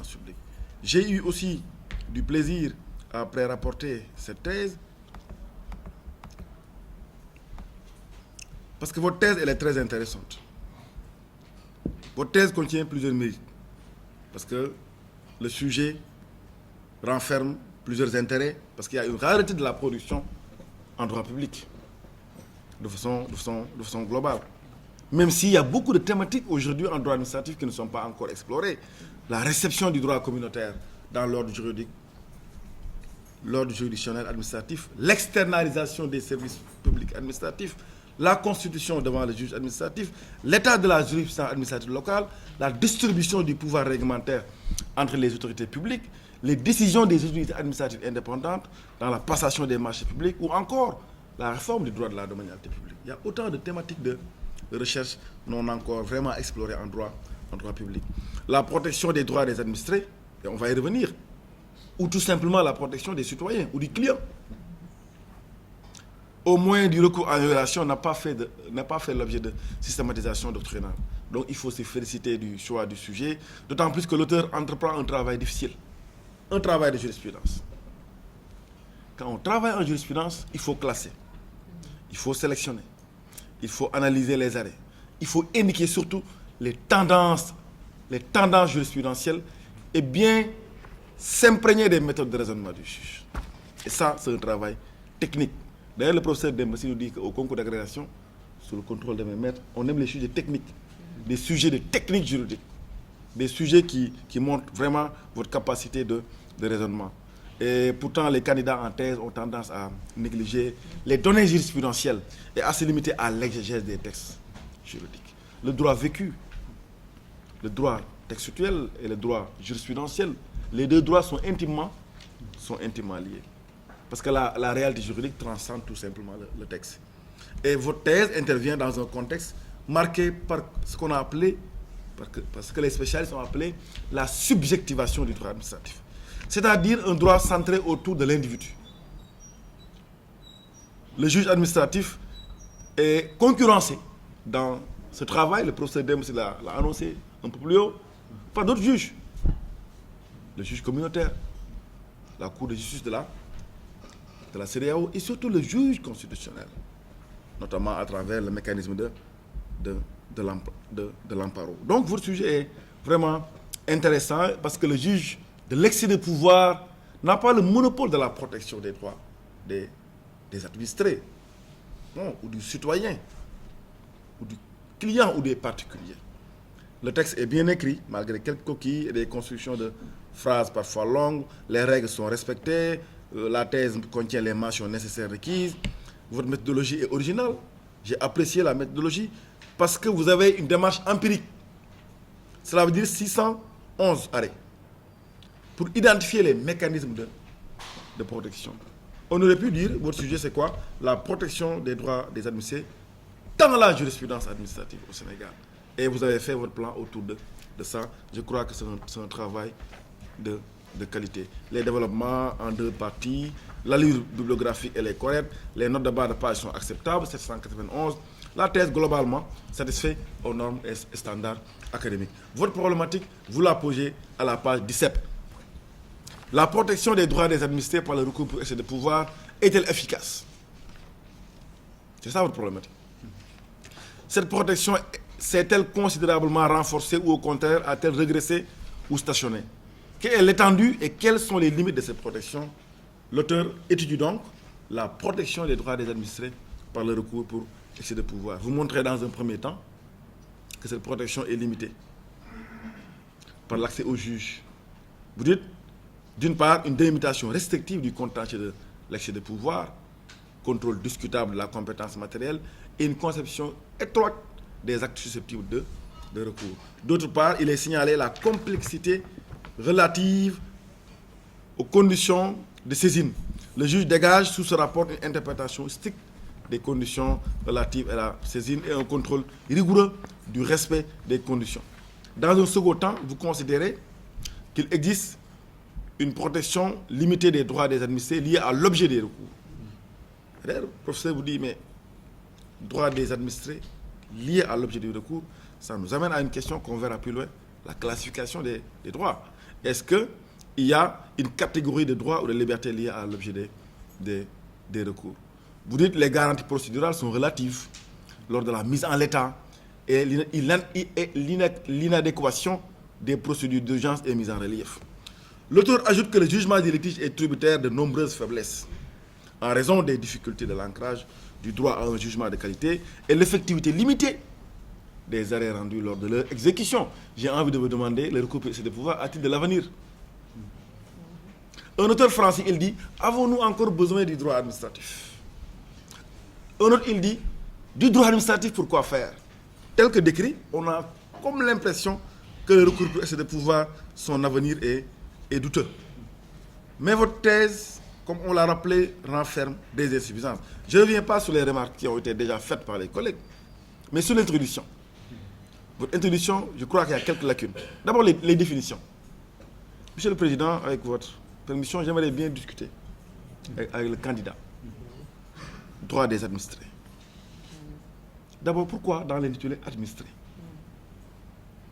publique. J'ai eu aussi du plaisir à pré-rapporter cette thèse, parce que votre thèse, elle est très intéressante. Votre thèse contient plusieurs mérites, parce que le sujet renferme plusieurs intérêts, parce qu'il y a une rareté de la production en droit public, de façon globale. Même s'il y a beaucoup de thématiques aujourd'hui en droit administratif qui ne sont pas encore explorées. La réception du droit communautaire dans l'ordre juridique, l'ordre juridictionnel administratif, l'externalisation des services publics administratifs, la constitution devant le juge administratif, l'état de la jurisprudence administrative locale, la distribution du pouvoir réglementaire entre les autorités publiques, les décisions des autorités administratives indépendantes dans la passation des marchés publics ou encore la réforme du droit de la domanialité publique. Il y a autant de thématiques de recherche non encore vraiment explorées en droit public. La protection des droits des administrés, et on va y revenir, ou tout simplement la protection des citoyens ou du client. Au moins du recours en violation n'a pas fait l'objet de systématisation doctrinale. Donc il faut se féliciter du choix du sujet, d'autant plus que l'auteur entreprend un travail difficile, un travail de jurisprudence. Quand on travaille en jurisprudence, il faut classer, il faut sélectionner, il faut analyser les arrêts, il faut indiquer surtout les tendances jurisprudentielles et bien s'imprégner des méthodes de raisonnement du juge. Et ça, c'est un travail technique. D'ailleurs, le professeur Dembossi nous dit qu'au concours d'agrégation, sous le contrôle de mes maîtres, on aime les sujets techniques, des sujets de technique juridique, des sujets qui montrent vraiment votre capacité de raisonnement. Et pourtant, les candidats en thèse ont tendance à négliger les données jurisprudentielles et à se limiter à l'exégèse des textes juridiques. Le droit vécu, le droit textuel et le droit jurisprudentiel, les deux droits sont intimement liés. Parce que la réalité juridique transcende tout simplement le texte. Et votre thèse intervient dans un contexte marqué par ce qu'on a appelé, parce que les spécialistes ont appelé la subjectivation du droit administratif. C'est-à-dire un droit centré autour de l'individu. le juge administratif est concurrencé dans ce travail. Le professeur Dem l'a annoncé un peu plus haut. Par d'autres juges. Le juge communautaire, la Cour de justice de la CEDEAO et surtout le juge constitutionnel, notamment à travers le mécanisme de l'amparo. Donc votre sujet est vraiment intéressant parce que le juge de l'excès de pouvoir n'a pas le monopole de la protection des droits des administrés, non, ou du citoyen, ou du client ou des particuliers. Le texte est bien écrit, malgré quelques coquilles et des constructions de phrases parfois longues. Les règles sont respectées. La thèse contient les mentions nécessaires requises. Votre méthodologie est originale. J'ai apprécié la méthodologie parce que vous avez une démarche empirique. Cela veut dire 611 arrêts pour identifier les mécanismes de protection. On aurait pu dire, votre sujet c'est quoi? La protection des droits des administrés dans la jurisprudence administrative au Sénégal. Et vous avez fait votre plan autour de ça. Je crois que c'est un travail de qualité. Les développements en 2 parties, l'allure bibliographique elle est correcte, les notes de bas de page sont acceptables, 791. La thèse globalement satisfait aux normes et standards académiques. Votre problématique, vous la posez à la page 17. La protection des droits des administrés par le recours pour excès de pouvoir est-elle efficace? C'est ça votre problématique. Cette protection s'est-elle considérablement renforcée ou au contraire a-t-elle régressé ou stationné? Quelle est l'étendue et quelles sont les limites de cette protection? L'auteur étudie donc la protection des droits des administrés par le recours pour excès de pouvoir. Vous montrez dans un premier temps que cette protection est limitée par l'accès au juge. Vous dites, d'une part, une délimitation restrictive du contentieux de l'excès de pouvoir, contrôle discutable de la compétence matérielle et une conception étroite des actes susceptibles de recours. D'autre part, il est signalé la complexité relative aux conditions de saisine. Le juge dégage sous ce rapport une interprétation stricte des conditions relatives à la saisine et un contrôle rigoureux du respect des conditions. Dans un second temps, vous considérez qu'il existe une protection limitée des droits des administrés liée à l'objet des recours. Le professeur vous dit, mais droits des administrés liés à l'objet du recours, ça nous amène à une question qu'on verra plus loin, la classification des droits. Est-ce qu'il y a une catégorie de droits ou de libertés liées à l'objet des recours? Vous dites que les garanties procédurales sont relatives lors de la mise en l'état et l'inadéquation des procédures d'urgence est mise en relief. L'auteur ajoute que le jugement des litiges est tributaire de nombreuses faiblesses en raison des difficultés de l'ancrage du droit à un jugement de qualité et l'effectivité limitée des arrêts rendus lors de leur exécution. J'ai envie de vous demander le recours pour excès de pouvoir a-t-il de l'avenir? Un auteur français, il dit, avons-nous encore besoin du droit administratif? Un autre, il dit, du droit administratif, pourquoi faire? Tel que décrit, on a comme l'impression que le recours pour excès de pouvoir, son avenir est douteux. Mais votre thèse, comme on l'a rappelé, renferme des insuffisances. Je ne reviens pas sur les remarques qui ont été déjà faites par les collègues, mais sur l'introduction. Votre introduction, je crois qu'il y a quelques lacunes. D'abord, les définitions. Monsieur le Président, avec votre permission, j'aimerais bien discuter avec le candidat. Droit des administrés. D'abord, pourquoi dans l'intitulé administré?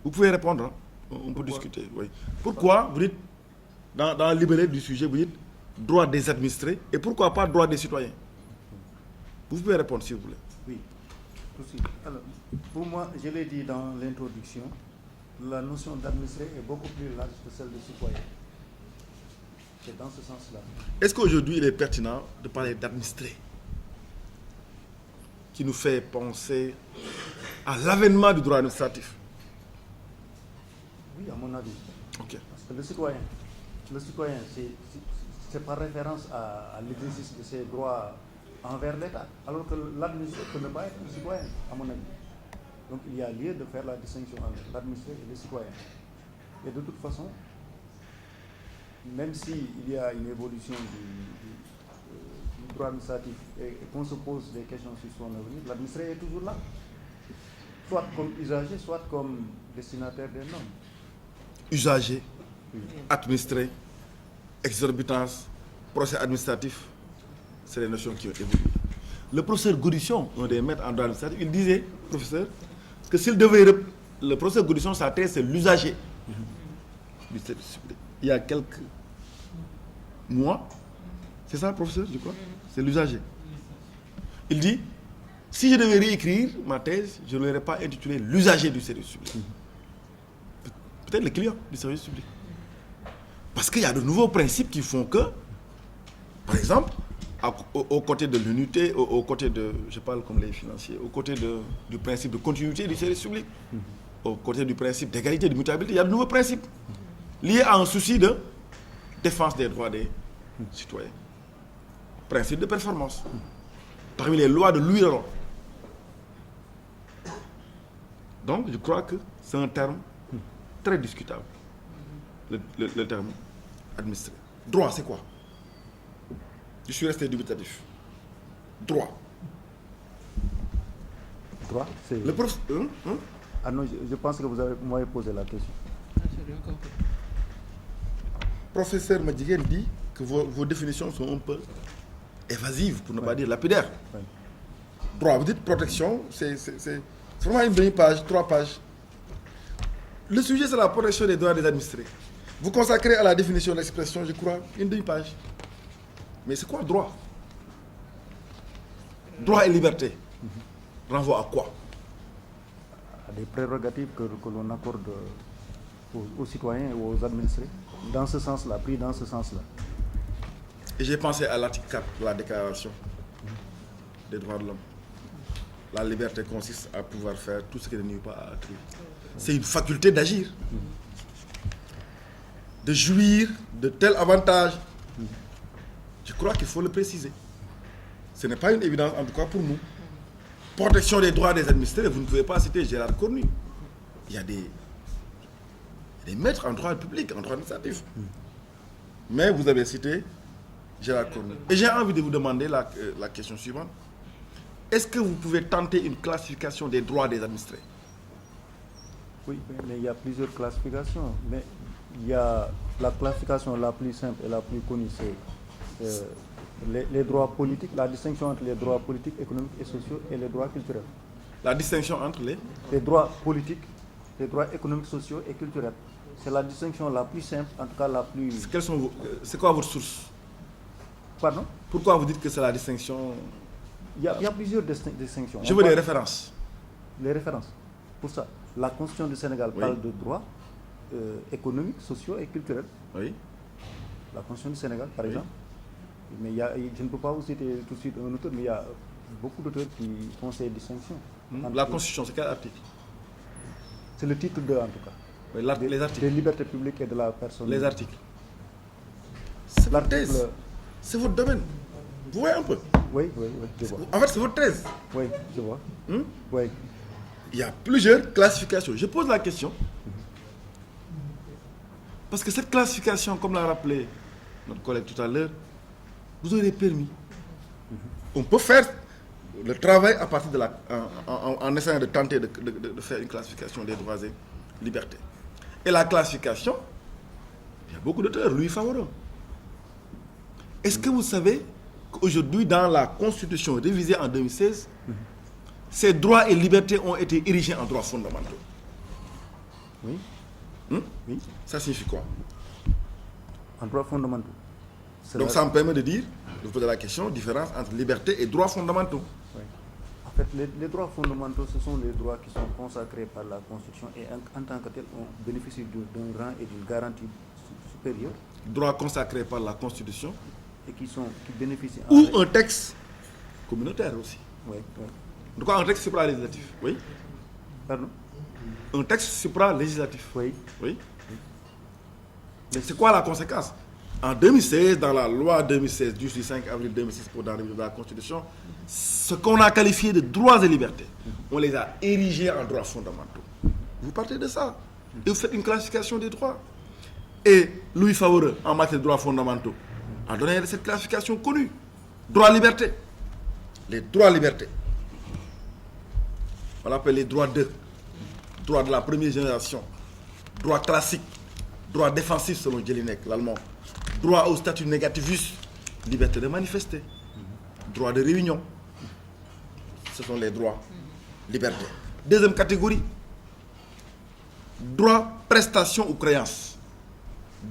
Vous pouvez répondre, hein? On peut discuter. Oui. Pourquoi, vous dites, dans le libellé du sujet, vous dites droit des administrés et pourquoi pas droit des citoyens? Vous pouvez répondre si vous voulez. Oui, possible. Alors, pour moi, je l'ai dit dans l'introduction, la notion d'administré est beaucoup plus large que celle de citoyen. C'est dans ce sens-là. Est-ce qu'aujourd'hui, il est pertinent de parler d'administré qui nous fait penser à l'avènement du droit administratif? Oui, à mon avis. Okay. Parce que le citoyen, c'est par référence à l'exercice de ses droits envers l'État, alors que l'administré peut ne pas être un citoyen, à mon avis. Donc il y a lieu de faire la distinction entre l'administré et le citoyen. Et de toute façon, même s'il y a une évolution du droit administratif et qu'on se pose des questions sur son avenir, l'administré est toujours là, soit comme usager, soit comme destinataire des normes. Usager, administré, exorbitance, procès administratif, c'est les notions qui ont évolué. Le professeur Gaudisson, un des maîtres en droit administratif, il disait, professeur, que s'il devait... Le professeur Gaudisson, sa thèse, c'est l'usager du service public. Il y a quelques mois, c'est ça, professeur, je crois? C'est l'usager. Il dit, si je devais réécrire ma thèse, je ne l'aurais pas intitulé l'usager du service public. Peut-être le client du service public. Parce qu'il y a de nouveaux principes qui font que, par exemple, aux côtés de l'unité, aux côtés de, je parle comme les financiers, aux côtés du principe de continuité du service public, aux côtés du principe d'égalité, de mutabilité, il y a de nouveaux principes liés à un souci de défense des droits des citoyens. Principe de performance. Parmi les lois de Louis Leroy. Donc, je crois que c'est un terme très discutable, le terme administré. Droit, c'est quoi? Je suis resté dubitatif. Droit. Droit, c'est... Le prof... Ah non, je pense que vous m'avez posé la question. Professeur Madjiguel dit que vos définitions sont un peu évasives, pour ne pas dire lapidaires. Oui. Droit, vous dites protection, c'est vraiment une demi-page, 3 pages. Le sujet, c'est la protection des droits des administrés. Vous consacrez à la définition de l'expression, je crois, une demi-page. Mais c'est quoi droit? Droit et liberté renvoie à quoi? À des prérogatives que l'on accorde aux citoyens et aux administrés. Dans ce sens-là, pris dans ce sens-là. Et j'ai pensé à l'article 4 de la Déclaration des droits de l'homme. La liberté consiste à pouvoir faire tout ce qui ne nuit pas à autrui. C'est une faculté d'agir, de jouir de tels avantages. Je crois qu'il faut le préciser. Ce n'est pas une évidence, en tout cas pour nous. Protection des droits des administrés, vous ne pouvez pas citer Gérard Cornu. Il y a des maîtres en droit public, en droit administratif. Mais vous avez cité Gérard Cornu. Et j'ai envie de vous demander la question suivante. Est-ce que vous pouvez tenter une classification des droits des administrés? Oui, mais il y a plusieurs classifications. Mais il y a la classification la plus simple et la plus connue, c'est les droits politiques, la distinction entre les droits politiques, économiques et sociaux et les droits culturels. La distinction entre les droits politiques, les droits économiques, sociaux et culturels. C'est la distinction la plus simple, en tout cas la plus... C'est quoi votre source? Pardon? Pourquoi vous dites que c'est la distinction? Il y a plusieurs distinctions. Je veux des références. Les références. Pour ça, la Constitution du Sénégal parle de droits économiques, sociaux et culturels. Oui. La Constitution du Sénégal, par exemple. Mais je ne peux pas vous citer tout de suite un auteur, mais il y a beaucoup d'auteurs qui font ces distinctions. La Constitution, c'est quel article? C'est le titre 2 en tout cas. Oui, les articles. Des libertés publiques et de la personne. Les articles. C'est votre thèse. C'est votre domaine. Vous voyez un peu? Oui, je vois. En fait, c'est votre thèse. Oui, je vois. Oui. Il y a plusieurs classifications. Je pose la question. Parce que cette classification, comme l'a rappelé notre collègue tout à l'heure, vous aurez permis. On peut faire le travail à partir de en essayant de tenter de faire une classification des droits et libertés. Et la classification, il y a beaucoup d'auteurs, Louis Favoreau. Est-ce que vous savez qu'aujourd'hui, dans la Constitution révisée en 2016, ces droits et libertés ont été érigés en droits fondamentaux? Oui. Oui. Ça signifie quoi? En droits fondamentaux. Donc ça me permet de dire, de vous poser la question, différence entre liberté et droits fondamentaux. Oui. En fait, les droits fondamentaux, ce sont les droits qui sont consacrés par la Constitution et en tant que tels, on bénéficie d'un rang et d'une garantie supérieure. Droits consacrés par la Constitution. Et qui bénéficient... Ou un texte communautaire aussi. Oui. Donc un texte supra-législatif. Oui. Pardon? Un texte supra-législatif. Oui. Oui. Mais c'est quoi la conséquence? En 2016, dans la loi 2016 du 5 avril 2006 pour dans la Constitution, ce qu'on a qualifié de droits et libertés, on les a érigés en droits fondamentaux. Vous partez de ça. Et vous faites une classification des droits. Et Louis Favoreau, en matière de droits fondamentaux, a donné cette classification connue. Droits-libertés. Les droits-libertés. On appelle les droits de. Droits de la première génération. Droits classiques. Droits défensifs selon Jelinek, l'allemand. Droit au statut négativus. Liberté de manifester. Droit de réunion. ce sont les droits, libertés. Deuxième catégorie, droits, prestations ou créances.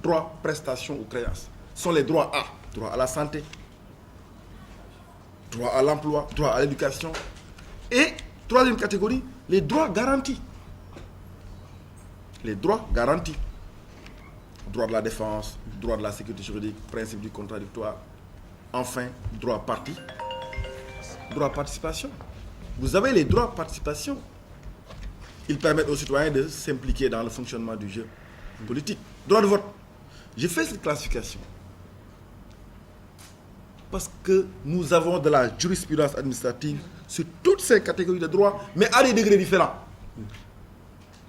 Droits, prestations ou créances. Ce sont les droits A. Droit à la santé, droit à l'emploi, droit à l'éducation. Et troisième catégorie, les droits garantis. Les droits garantis. Droit de la défense, droit de la sécurité juridique, principe du contradictoire. Enfin, droit parti, droit participation. Vous avez les droits participation. Ils permettent aux citoyens de s'impliquer dans le fonctionnement du jeu politique. Droit de vote. J'ai fait cette classification parce que nous avons de la jurisprudence administrative sur toutes ces catégories de droits, mais à des degrés différents.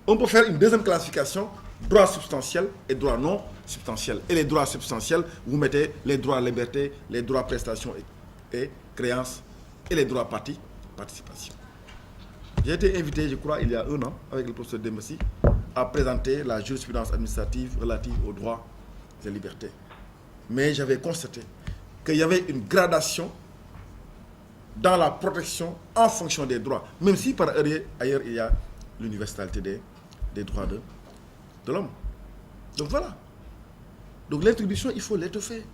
On peut faire une deuxième classification, droits substantiels et droits non substantiels. Et les droits substantiels, vous mettez les droits liberté, les droits prestations et créances, et les droits participation. J'ai été invité, je crois, il y a 1 an, avec le professeur Dembassi, à présenter la jurisprudence administrative relative aux droits et libertés. Mais j'avais constaté qu'il y avait une gradation dans la protection en fonction des droits, même si par ailleurs il y a l'universalité des droits de l'homme. Donc voilà. Donc l'introduction, il faut l'étoffer.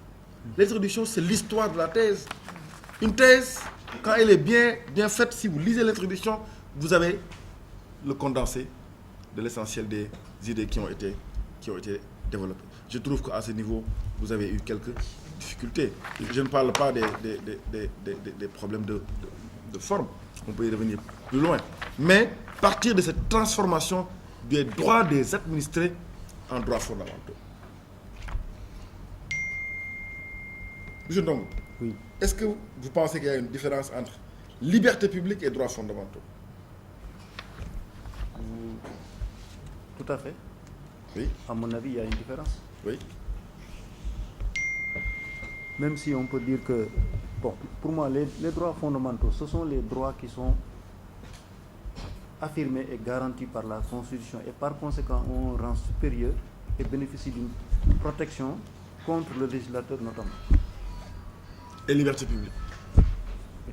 L'introduction, c'est l'histoire de la thèse. Une thèse, quand elle est bien faite, si vous lisez l'introduction, vous avez le condensé de l'essentiel des idées qui ont été développées. Je trouve qu'à ce niveau, vous avez eu quelques difficultés. Je ne parle pas des problèmes de forme. On peut y revenir plus loin. Mais partir de cette transformation des droits des administrés en droits fondamentaux. Monsieur Ndong, Oui. est-ce que vous pensez qu'il y a une différence entre liberté publique et droits fondamentaux? Tout à fait. Oui. À mon avis, il y a une différence. Oui. Même si on peut dire que, bon, pour moi, les droits fondamentaux, ce sont les droits qui sont affirmés et garantis par la Constitution et par conséquent ont un rang supérieur et bénéficient d'une protection contre le législateur notamment. Et liberté publique.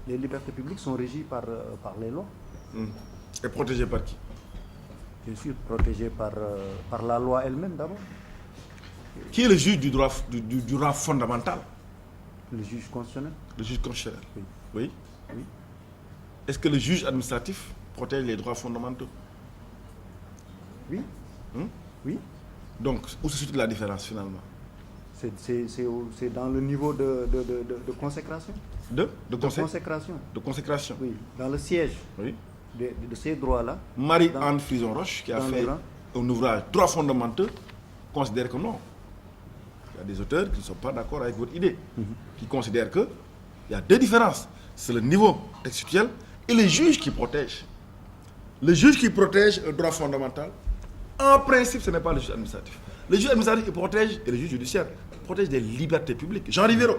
Les libertés publiques sont régies par les lois. Et protégées par qui? Bien sûr, protégées par la loi elle-même d'abord. Qui est le juge du droit fondamental? Le juge constitutionnel. Le juge constitutionnel. Oui. Oui. Oui. Est-ce que le juge administratif protège les droits fondamentaux? Oui. Oui. Donc, où se situe la différence finalement? C'est dans le niveau de consécration. De Consécration. De consécration. Oui. Dans le siège Oui. de ces droits-là. Marie-Anne Frison-Roche, qui a fait un ouvrage Droits fondamentaux, considère que non. Il y a des auteurs qui ne sont pas d'accord avec votre idée, qui considèrent qu'il y a deux différences. C'est le niveau textuel et le juge qui protège. Le juge qui protège un droit fondamental, en principe, ce n'est pas le juge administratif. Le juge administratif, il protège, et le juge judiciaire, protège des libertés publiques. Jean Rivero,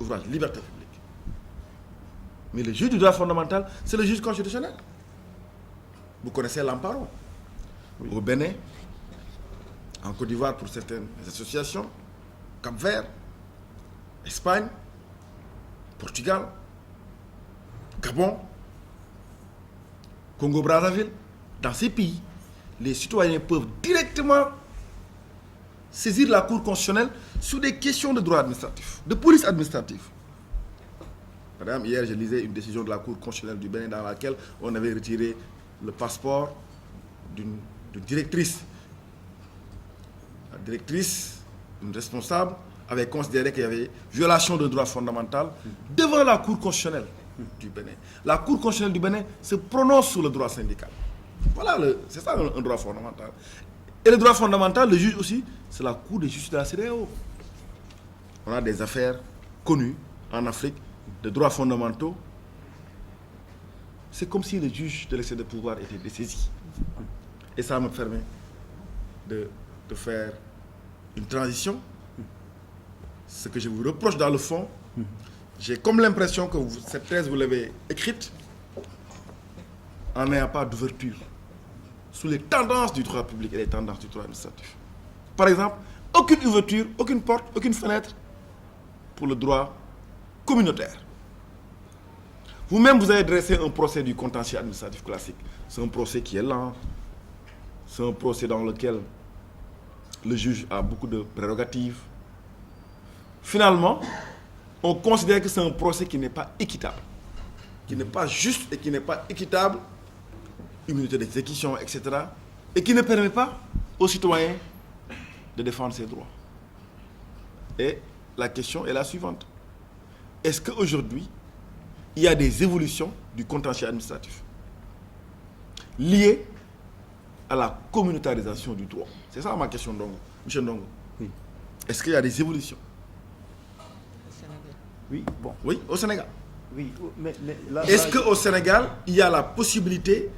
ouvrage Liberté publique. Mais le juge du droit fondamental, c'est le juge constitutionnel. Vous connaissez l'Amparo. Au Bénin, en Côte d'Ivoire pour certaines associations, Cap-Vert, Espagne, Portugal, Gabon, Congo-Brazzaville. Dans ces pays, les citoyens peuvent directement saisir la Cour constitutionnelle sur des questions de droit administratif, de police administrative. Par exemple, hier, je lisais une décision de la Cour constitutionnelle du Bénin dans laquelle on avait retiré le passeport d'une directrice. La directrice, une responsable, avait considéré qu'il y avait violation de droit fondamental devant la Cour constitutionnelle du Bénin. La Cour constitutionnelle du Bénin se prononce sur le droit syndical. Voilà, c'est ça un droit fondamental. Et le droit fondamental, le juge aussi, c'est la Cour de justice de la CEDEAO. On a des affaires connues en Afrique de droits fondamentaux. C'est comme si le juge de l'excès de pouvoir était dessaisi. Et ça me permet de faire une transition. Ce que je vous reproche dans le fond, j'ai comme l'impression que cette thèse, vous l'avez écrite en n'ayant pas d'ouverture sous les tendances du droit public et les tendances du droit administratif. Par exemple, aucune ouverture, aucune porte, aucune fenêtre pour le droit communautaire. Vous-même, vous avez dressé un procès du contentieux administratif classique. C'est un procès qui est lent. C'est un procès dans lequel le juge a beaucoup de prérogatives. Finalement, on considère que c'est un procès qui n'est pas équitable, qui n'est pas juste et qui n'est pas équitable, immunité d'exécution, etc., et qui ne permet pas aux citoyens de défendre ses droits. Et la question est la suivante. Est-ce qu'aujourd'hui, il y a des évolutions du contentieux administratif liées à la communautarisation du droit? C'est ça ma question, Ndongo. M. Ndongo. Oui. Est-ce qu'il y a des évolutions? Oui, bon. Oui, au Sénégal. Oui, mais là, Est-ce qu'au Sénégal, il y a la possibilité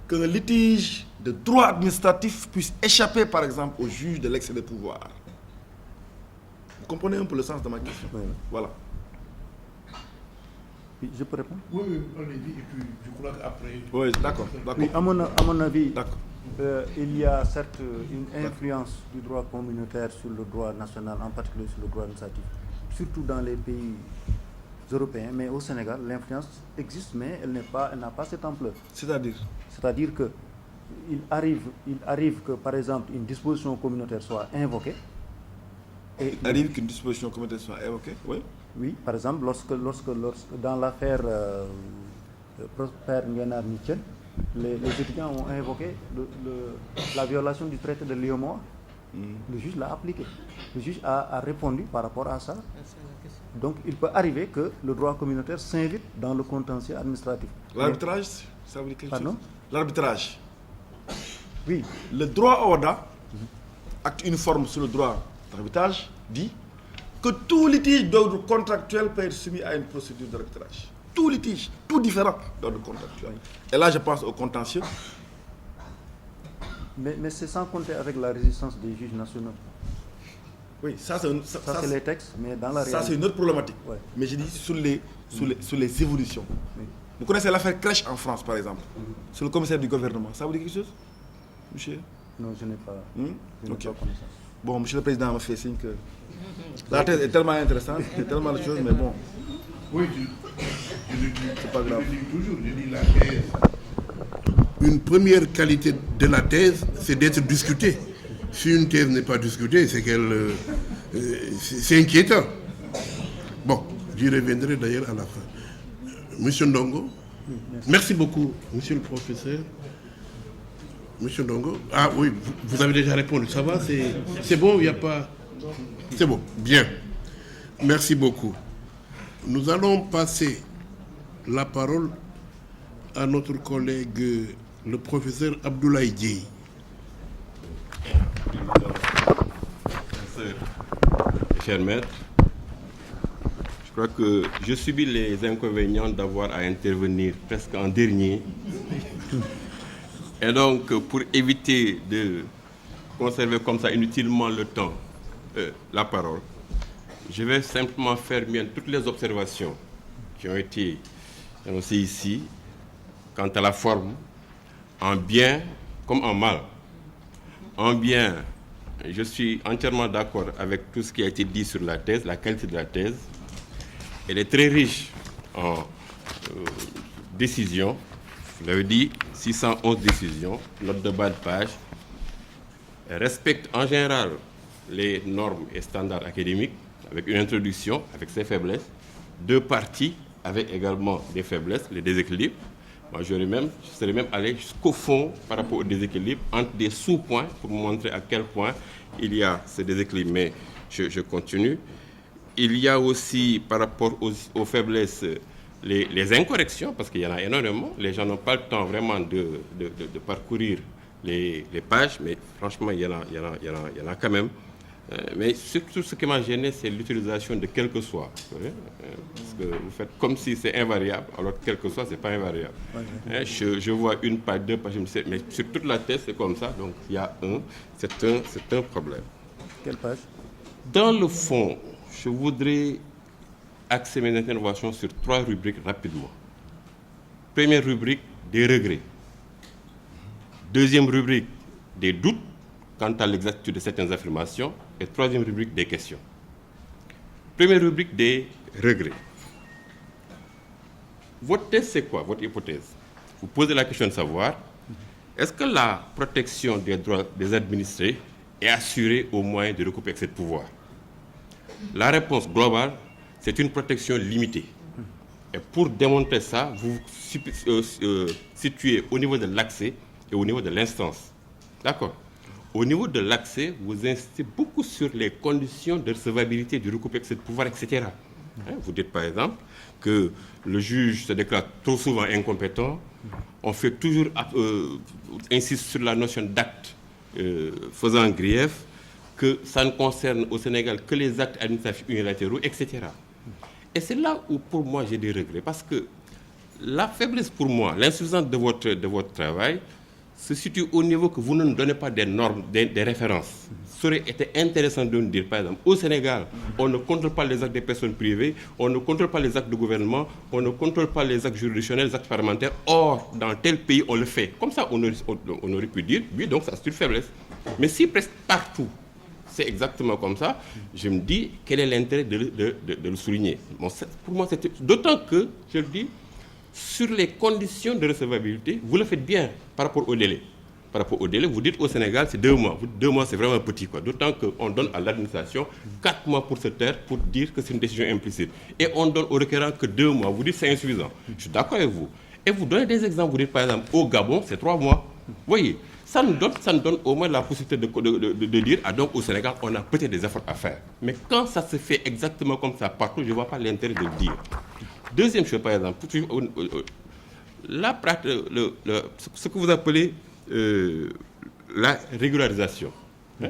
qu'un litige de droit administratif puisse échapper, par exemple, au juge de l'excès de pouvoir? Vous comprenez un peu le sens de ma question? Oui. Voilà. Oui, je peux répondre? Oui, allez-y, et puis je crois qu'après... Oui, d'accord. Oui, à mon avis, D'accord. il y a certes une influence du droit communautaire sur le droit national, en particulier sur le droit administratif, surtout dans les pays européens, mais au Sénégal, l'influence existe, mais elle n'a pas cette ampleur. C'est-à-dire que il arrive que, par exemple, une disposition communautaire soit invoquée. Et Il arrive qu'une disposition communautaire soit évoquée, oui. Oui, par exemple, lorsque dans l'affaire Prosper Nguyenar-Nichen, les étudiants ont invoqué la violation du traité de Liémort. Le juge l'a appliqué. Le juge a répondu par rapport à ça. Donc, il peut arriver que le droit communautaire s'invite dans le contentieux administratif. L'arbitrage, ça veut dire quelque chose? L'arbitrage. Oui. Le droit OHADA, acte uniforme sur le droit d'arbitrage, dit que tout litige d'ordre contractuel peut être soumis à une procédure d'arbitrage. Tout litige, tout différent d'ordre contractuel. Et là, je pense au contentieux. Mais c'est sans compter avec la résistance des juges nationaux. Oui, ça c'est les textes, mais dans la réalité... Ça, c'est une autre problématique. Ouais. Mais je dis sur les évolutions. Oui. Vous connaissez l'affaire Crèche en France, par exemple, sur le commissaire du gouvernement. Ça vous dit quelque chose, monsieur? Non, je n'ai pas, pas connaissance. Bon, monsieur le président m'a fait signe que la thèse est tellement intéressante, il y a tellement de choses, mais bon. Oui, c'est pas grave. Je dis toujours, la thèse. Une première qualité de la thèse, c'est d'être discutée. Si une thèse n'est pas discutée, c'est qu'elle... c'est inquiétant. Bon, j'y reviendrai d'ailleurs à la fin. Monsieur Ndongo, merci beaucoup, monsieur le professeur. Monsieur Ndongo, ah oui, vous avez déjà répondu, ça va, c'est bon, il n'y a pas... C'est bon, bien. Merci beaucoup. Nous allons passer la parole à notre collègue, le professeur Abdoulaye Dieye. Cher maître, je crois que je subis les inconvénients d'avoir à intervenir presque en dernier. Et donc, pour éviter de conserver comme ça inutilement le temps, la parole, je vais simplement faire mienne toutes les observations qui ont été annoncées ici quant à la forme, en bien comme en mal. En bien, je suis entièrement d'accord avec tout ce qui a été dit sur la thèse, la qualité de la thèse. Elle est très riche en décisions. Vous l'avez dit, 611 décisions, note de bas de page. Elle respecte en général les normes et standards académiques, avec une introduction, avec ses faiblesses. Deux parties avec également des faiblesses, les déséquilibres. Moi, je serais même allé jusqu'au fond par rapport au déséquilibre, entre des sous-points, pour montrer à quel point il y a ce déséquilibre. Mais je continue. Il y a aussi, par rapport aux faiblesses, les incorrections, parce qu'il y en a énormément. Les gens n'ont pas le temps vraiment de parcourir les pages, mais franchement, il y en a quand même. Mais surtout, ce qui m'a gêné, c'est l'utilisation de quel que soit. Parce que vous faites comme si c'est invariable, alors que quel que soit, ce n'est pas invariable. Je vois une page, deux pages, mais sur toute la thèse, c'est comme ça. Donc, il y a c'est un problème. Quelle page? Dans le fond, je voudrais axer mes interventions sur 3 rubriques rapidement. Première rubrique, des regrets. Deuxième rubrique, des doutes quant à l'exactitude de certaines affirmations. Et troisième rubrique, des questions. Première rubrique, des regrets. votre thèse, c'est quoi, votre hypothèse? Vous posez la question de savoir, est-ce que la protection des droits des administrés est assurée au moyen de recouper excès de pouvoir? La réponse globale, c'est une protection limitée. Et pour démontrer ça, vous situez au niveau de l'accès et au niveau de l'instance. D'accord? Au niveau de l'accès, vous insistez beaucoup sur les conditions de recevabilité du recoupé excès de pouvoir, etc. Vous dites par exemple que le juge se déclare trop souvent incompétent. On fait toujours insiste sur la notion d'acte faisant grief, que ça ne concerne au Sénégal que les actes administratifs unilatéraux, etc. Et c'est là où, pour moi, j'ai des regrets. Parce que la faiblesse, pour moi, l'insuffisance de votre travail se situe au niveau que vous ne nous donnez pas des normes, des références. Ça aurait été intéressant de nous dire, par exemple, au Sénégal, on ne contrôle pas les actes des personnes privées, on ne contrôle pas les actes de gouvernement, on ne contrôle pas les actes juridictionnels, les actes parlementaires. Or, dans tel pays, on le fait. Comme ça, on aurait pu dire, oui, donc ça c'est une faiblesse. Mais si presque partout, c'est exactement comme ça, je me dis, quel est l'intérêt de le souligner? Bon, pour moi, c'était d'autant que, je le dis, sur les conditions de recevabilité, vous le faites bien par rapport au délai. Par rapport au délai, vous dites au Sénégal, c'est 2 mois. 2 mois, c'est vraiment petit, quoi. D'autant qu'on donne à l'administration 4 mois pour se taire, pour dire que c'est une décision implicite. Et on donne au requérant que 2 mois. Vous dites c'est insuffisant. Je suis d'accord avec vous. Et vous donnez des exemples. Vous dites par exemple, au Gabon, c'est 3 mois. Vous voyez, ça nous donne au moins la possibilité de dire, ah donc au Sénégal, on a peut-être des efforts à faire. Mais quand ça se fait exactement comme ça partout, je ne vois pas l'intérêt de le dire. Deuxième chose, par exemple, ce que vous appelez la régularisation.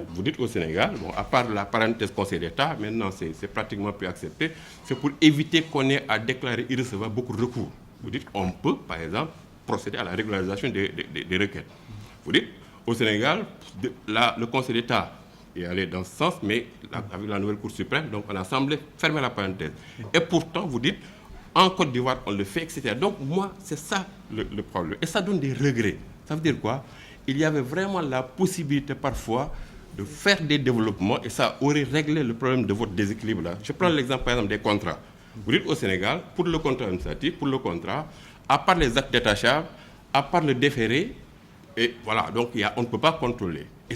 Vous dites au Sénégal, bon, à part la parenthèse Conseil d'État, maintenant c'est pratiquement plus accepté, c'est pour éviter qu'on ait à déclarer irrecevable beaucoup de recours. Vous dites on peut, par exemple, procéder à la régularisation des requêtes. Vous dites, au Sénégal, le Conseil d'État est allé dans ce sens, mais avec la nouvelle Cour suprême, donc on a semblé fermer la parenthèse. Et pourtant, vous dites, en Côte d'Ivoire, on le fait, etc. Donc moi, c'est ça le problème. Et ça donne des regrets. Ça veut dire quoi? Il y avait vraiment la possibilité parfois de faire des développements et ça aurait réglé le problème de votre déséquilibre là. Je prends l'exemple par exemple des contrats. Vous dites au Sénégal, pour le contrat administratif, pour le contrat, à part les actes détachables, à part le déféré, et voilà, donc on ne peut pas contrôler. Et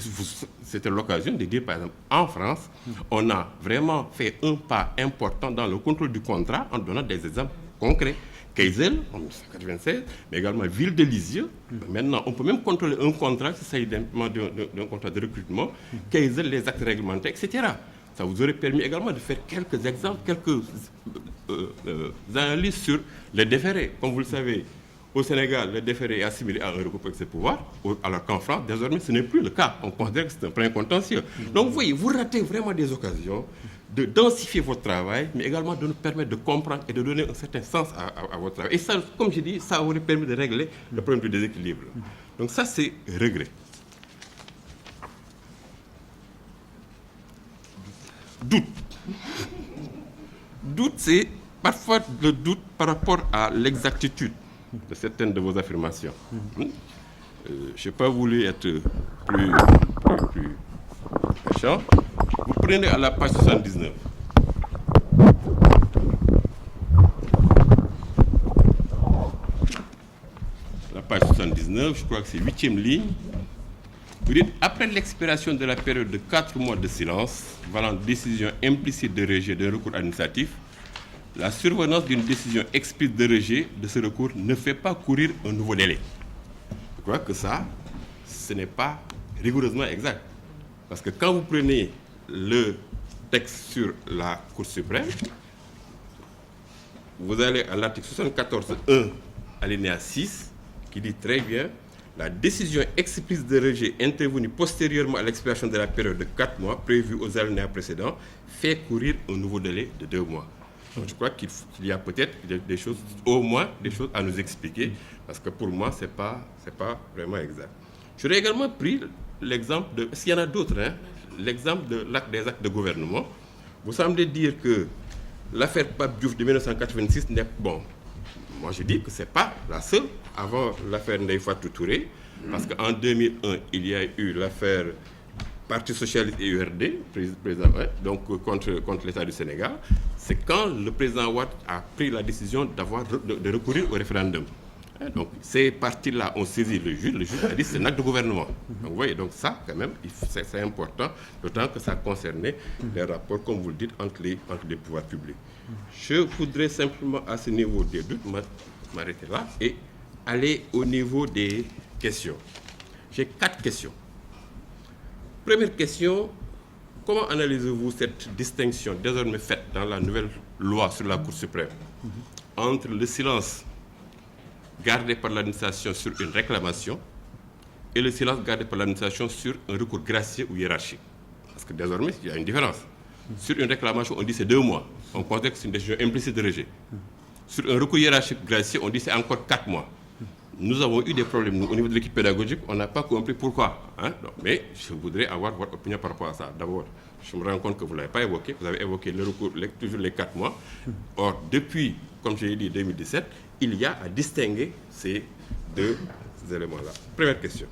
c'était l'occasion de dire, par exemple, en France, on a vraiment fait un pas important dans le contrôle du contrat en donnant des exemples concrets. Keisel, en 1996, mais également Ville de Lisieux. Maintenant, on peut même contrôler un contrat, si ça d'un contrat de recrutement, Keisel, les actes réglementaires, etc. Ça vous aurait permis également de faire quelques exemples, quelques analyses sur les déférés. Comme vous le savez, au Sénégal, le déféré est assimilé à un recoupement de ses pouvoirs, alors qu'en France, désormais, ce n'est plus le cas. On considère que c'est un plein contentieux. Donc, vous voyez, vous ratez vraiment des occasions de densifier votre travail, mais également de nous permettre de comprendre et de donner un certain sens à votre travail. Et ça, comme je dis, ça aurait permis de régler le problème du déséquilibre. Donc ça, c'est regret. Doute. Doute, c'est parfois le doute par rapport à l'exactitude de certaines de vos affirmations. Je n'ai pas voulu être plus méchant. Vous prenez à la page 79. La page 79, je crois que c'est 8e ligne. Vous dites, après l'expiration de la période de 4 mois de silence, valant décision implicite de rejet d'un recours administratif, la survenance d'une décision explicite de rejet de ce recours ne fait pas courir un nouveau délai. Je crois que ça, ce n'est pas rigoureusement exact. Parce que quand vous prenez le texte sur la Cour suprême, vous allez à l'article 74.1, alinéa 6, qui dit très bien, la décision explicite de rejet intervenue postérieurement à l'expiration de la période de 4 mois prévue aux alinéas précédents fait courir un nouveau délai de 2 mois. Donc je crois qu'il y a peut-être des choses, au moins des choses à nous expliquer, parce que pour moi, ce n'est pas vraiment exact. J'aurais également pris l'exemple de, s'il y en a d'autres, l'exemple des actes de gouvernement. Vous semblez dire que l'affaire Pape Diouf de 1986 n'est bon. Moi, je dis que ce n'est pas la seule, avant l'affaire Ndeye Fatou Touré, parce qu'en 2001, il y a eu l'affaire Parti socialiste et URD, président, donc contre l'État du Sénégal, c'est quand le président Wade a pris la décision de recourir au référendum. Donc ces partis-là ont saisi le juge a dit c'est un acte de gouvernement. Donc vous voyez, donc ça quand même, c'est important, d'autant que ça concernait les rapports, comme vous le dites, entre les pouvoirs publics. Je voudrais simplement à ce niveau des doutes m'arrêter là et aller au niveau des questions. J'ai 4 questions. Première question, comment analysez-vous cette distinction désormais faite dans la nouvelle loi sur la Cour suprême entre le silence gardé par l'administration sur une réclamation et le silence gardé par l'administration sur un recours gracieux ou hiérarchique? Parce que désormais, il y a une différence. Sur une réclamation, on dit c'est 2 mois. On considère que c'est une décision implicite de rejet. Sur un recours hiérarchique gracieux, on dit c'est encore 4 mois. Nous avons eu des problèmes, nous, au niveau de l'équipe pédagogique, on n'a pas compris pourquoi. Donc, mais je voudrais avoir votre opinion par rapport à ça. D'abord, je me rends compte que vous ne l'avez pas évoqué. Vous avez évoqué le recours, toujours les 4 mois. Or, depuis, comme je l'ai dit, 2017, il y a à distinguer ces 2 éléments-là. Première question.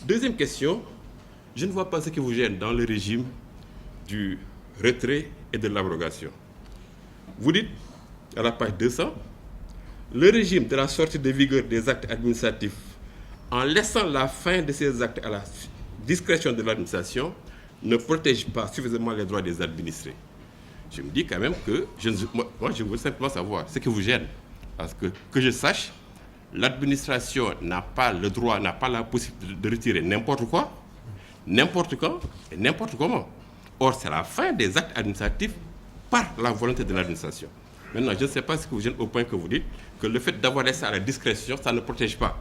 Deuxième question, je ne vois pas ce qui vous gêne dans le régime du retrait et de l'abrogation. Vous dites, à la page 200, le régime de la sortie de vigueur des actes administratifs, en laissant la fin de ces actes à la discrétion de l'administration, ne protège pas suffisamment les droits des administrés. Je me dis quand même que, moi je veux simplement savoir ce qui vous gêne. Parce que je sache, l'administration n'a pas le droit, n'a pas la possibilité de retirer n'importe quoi, n'importe quand et n'importe comment. Or, c'est la fin des actes administratifs par la volonté de l'administration. Maintenant, je ne sais pas ce qui vous gêne au point que vous dites que le fait d'avoir laissé à la discrétion, ça ne protège pas.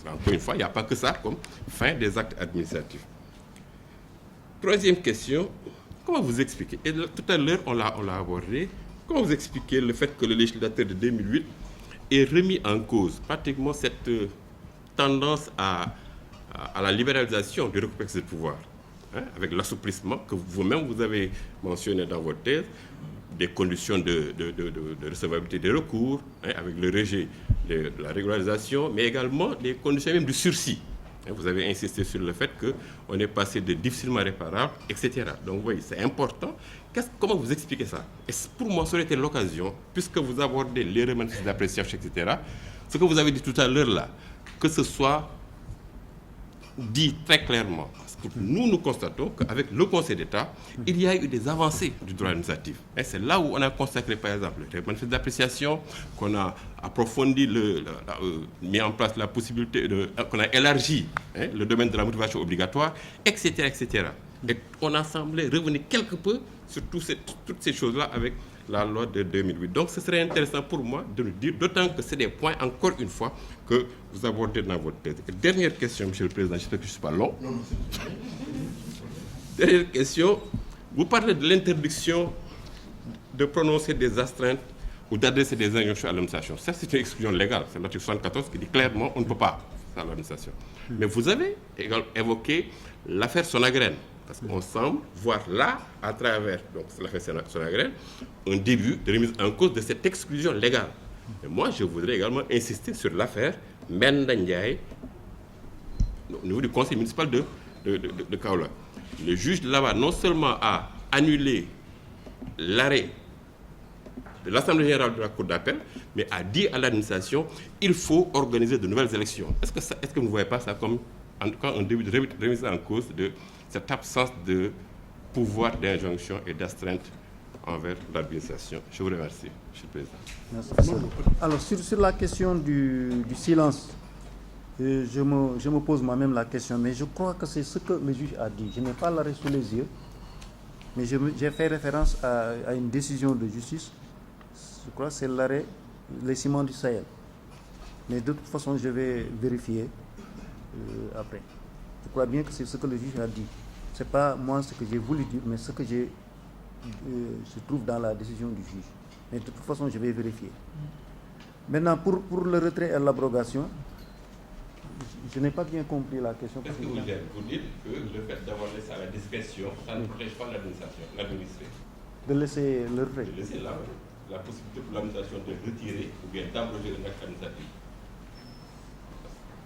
Encore une fois, il n'y a pas que ça comme fin des actes administratifs. Troisième question, comment vous expliquez, et tout à l'heure on l'a abordé, comment vous expliquez le fait que le législateur de 2008 ait remis en cause pratiquement cette tendance à la libéralisation du recours de pouvoir, avec l'assouplissement que vous-même vous avez mentionné dans votre thèse, des conditions de recevabilité des recours, avec le rejet de la régularisation, mais également des conditions même du sursis. Vous avez insisté sur le fait qu'on est passé de difficilement réparable, etc. Donc, vous voyez, c'est important. Comment vous expliquez ça? Et pour moi, ça aurait été l'occasion, puisque vous abordez les remanifestations d'appréciation, etc., ce que vous avez dit tout à l'heure là, que ce soit dit très clairement. Parce que nous constatons qu'avec le Conseil d'État, il y a eu des avancées du droit administratif. Et c'est là où on a consacré, par exemple, les manifestations d'appréciation, qu'on a approfondi, mis en place la possibilité, qu'on a élargi le domaine de la motivation obligatoire, etc., etc. Et on a semblé revenir quelque peu sur toutes ces choses-là avec la loi de 2008. Donc, ce serait intéressant pour moi de nous dire, d'autant que c'est des points, encore une fois, que vous abordez dans votre thèse. Et dernière question, Monsieur le Président, j'espère que je ne suis pas long. Non, dernière question, vous parlez de l'interdiction de prononcer des astreintes ou d'adresser des injonctions à l'administration. Ça, c'est une exclusion légale. C'est l'article 74 qui dit clairement on ne peut pas faire l'administration. Mais vous avez également évoqué l'affaire Sonagraines. Parce qu'on semble voir là, à travers l'affaire Sonagraines, un début de remise en cause de cette exclusion légale. Et moi, je voudrais également insister sur l'affaire Mbenda Ndiaye au niveau du conseil municipal de Kaolack. Le juge là-bas, non seulement a annulé l'arrêt de l'Assemblée générale de la Cour d'appel, mais a dit à l'administration il faut organiser de nouvelles élections. Est-ce que vous ne voyez pas ça comme, en tout cas, un début de remise en cause de cette absence de pouvoir d'injonction et d'astreinte envers l'administration? Je vous remercie, Monsieur le Président. Merci. Alors, sur la question du silence, je me pose moi-même la question, mais je crois que c'est ce que le juge a dit. Je n'ai pas l'arrêt sous les yeux, mais j'ai fait référence à une décision de justice. Je crois que c'est l'arrêt Les Ciments du Sahel. Mais de toute façon, je vais vérifier après. Je crois bien que c'est ce que le juge a dit. Ce n'est pas moi ce que j'ai voulu dire, mais ce que se trouve dans la décision du juge. Mais de toute façon, je vais vérifier. Maintenant, pour le retrait et l'abrogation, je n'ai pas bien compris la question. Qu'est-ce que vous dites? Vous dites que le fait d'avoir laissé à la discrétion, ça ne protège pas l'administré. De laisser le retrait. De laisser la possibilité pour l'administration de retirer ou bien d'abroger un acte administratif.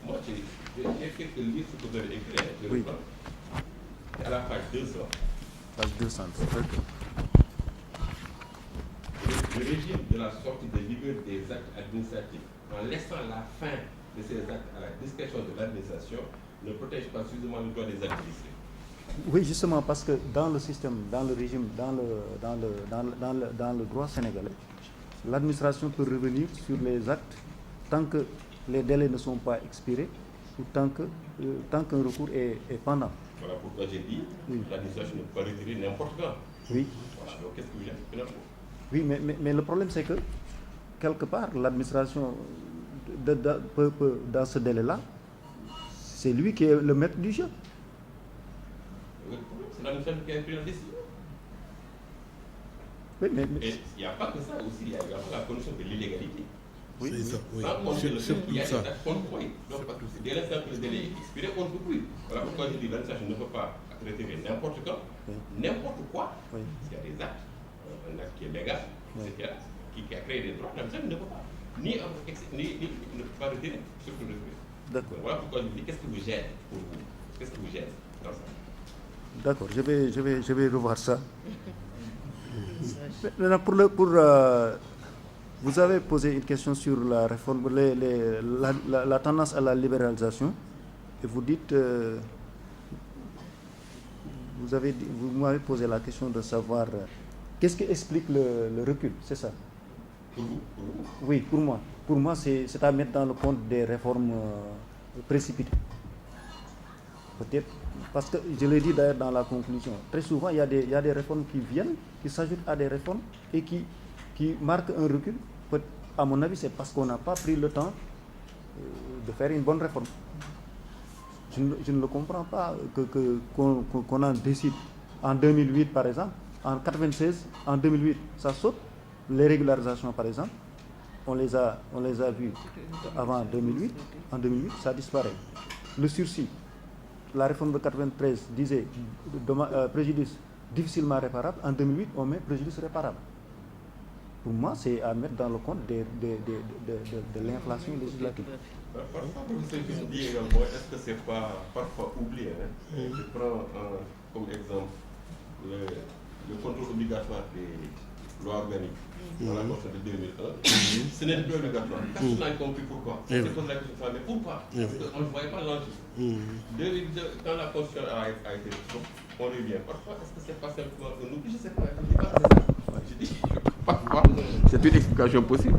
Moi, j'ai fait que lire ce que vous avez écrit. Oui. à la page 200. Page 200. Okay. Le régime de la sortie de vigueur des actes administratifs, en laissant la fin de ces actes à la discrétion de l'administration, ne protège pas suffisamment le droit des administrés. Oui, justement, parce que dans le système, dans le régime, dans le droit sénégalais, l'administration peut revenir sur les actes tant que les délais ne sont pas expirés ou tant qu'un recours est pendant. Voilà pourquoi j'ai dit l'administration ne peut pas retirer n'importe quand. Oui. Voilà, donc qu'est-ce que vous gêne? Oui, mais le problème c'est que, quelque part, l'administration, peut, dans ce délai-là, c'est lui qui est le maître du jeu. Le problème, c'est l'administration qui a pris la décision. Oui, mais et il n'y a pas que ça aussi, il y a également la condition de l'illégalité. Oui, c'est ça, oui. Il y a des actes qu'on peut. Donc, dès l'instant que le délai est expiré, on ne peut plus. Voilà pourquoi je dis l'administration ne peut pas retirer n'importe quand, n'importe quoi. Oui. S'il y a des actes, un acte qui est légal, etc., qui a créé des droits, l'administration ne peut pas. Ni ne peut pas retirer, surtout retirer. D'accord. Voilà pourquoi je dis qu'est-ce que vous gêne pour vous? Qu'est-ce que vous gêne dans ça? D'accord, je vais revoir ça. Maintenant, vous avez posé une question sur la réforme, la tendance à la libéralisation, et vous dites, vous m'avez posé la question de savoir qu'est-ce qui explique le recul, c'est ça? Pour vous? Oui, pour moi. Pour moi, c'est à mettre dans le compte des réformes précipitées. Peut-être, parce que je l'ai dit d'ailleurs dans la conclusion, très souvent il y a des réformes qui viennent, qui s'ajoutent à des réformes et qui marquent un recul. À mon avis, c'est parce qu'on n'a pas pris le temps de faire une bonne réforme. Je ne le comprends pas qu'on en décide en 2008 par exemple, en 1996, en 2008, ça saute. Les régularisations par exemple, on les a vues avant 2008, en 2008 ça disparaît. Le sursis, la réforme de 1993 disait préjudice difficilement réparable, en 2008 on met préjudice réparable. Pour moi, c'est à mettre dans le compte de l'inflation législative. Parfois, ce que je dis également, est-ce que c'est pas parfois oublié? Je prends comme exemple le contrôle obligatoire des lois organiques dans la Constitution de 2001. Ce n'est plus obligatoire. Personne n'a compris pourquoi. On se pose la question, mais pourquoi? Parce qu'on ne voyait pas l'enjeu. Quand la Constitution a été on revient. Parfois, est-ce que c'est pas simplement un oubli? Je ne sais pas. Je ne dis pas que c'est ça. Je dis parfois, c'est une explication possible.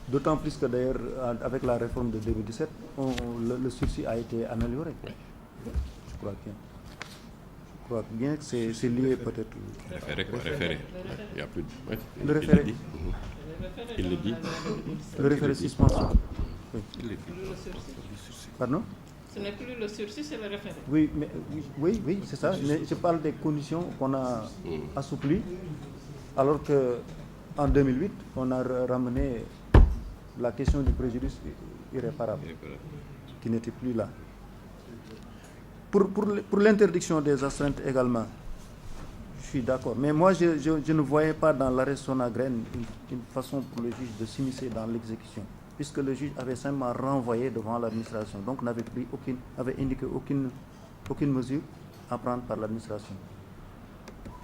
D'autant plus que d'ailleurs, avec la réforme de 2017, le sursis a été amélioré. Je crois bien que c'est lié peut-être. Référé. Il y a plus de... Ouais, le référé. Il le dit. Le référé suspension. Oui. Il le dit. Pardon? Ce n'est plus le sursis, c'est le référé. Oui, mais, oui, c'est ça. Mais je parle des conditions qu'on a assouplies, alors qu'en 2008, on a ramené la question du préjudice irréparable, qui n'était plus là. Pour l'interdiction des astreintes également, je suis d'accord. Mais moi, je ne voyais pas dans l'arrêt Sonagraine une façon pour le juge de s'immiscer dans l'exécution, puisque le juge avait simplement renvoyé devant l'administration, donc n'avait indiqué aucune mesure à prendre par l'administration.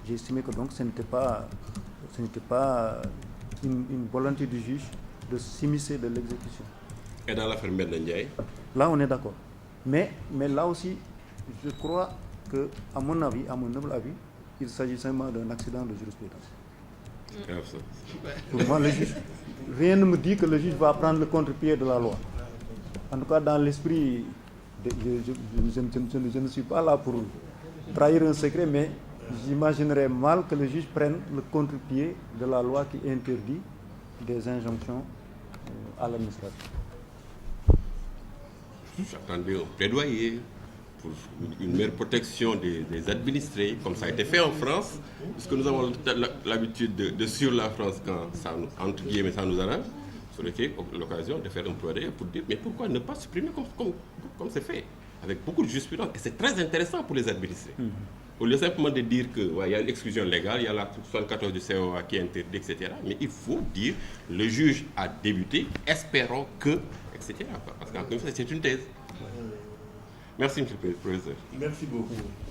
J'ai estimé que donc ce n'était pas une volonté du juge de s'immiscer de l'exécution. Et dans l'affaire Mbenda Ndiaye? Là, on est d'accord. Mais là aussi, je crois que, à mon avis, à mon humble avis, il s'agit simplement d'un accident de jurisprudence. Pour moi, le juge, rien ne me dit que le juge va prendre le contre-pied de la loi. En tout cas, dans l'esprit, je ne suis pas là pour trahir un secret, mais j'imaginerais mal que le juge prenne le contre-pied de la loi qui interdit des injonctions à l'administration. J'attendais un plaidoyer pour une meilleure protection des administrés, comme ça a été fait en France, puisque nous avons l'habitude de suivre la France quand ça, entre guillemets, ça nous arrange. Ça aurait été l'occasion de faire un plaidoyer pour dire mais pourquoi ne pas supprimer comme c'est fait, avec beaucoup de jurisprudence. Et c'est très intéressant pour les administrés. Au lieu simplement de dire qu'il y a une exclusion légale, il y a la 74 du COA qui est interdit, etc. Mais il faut dire le juge a débuté, espérons que, etc. Parce qu'encore une fois, c'est une thèse. Merci, monsieur le professeur. Merci beaucoup.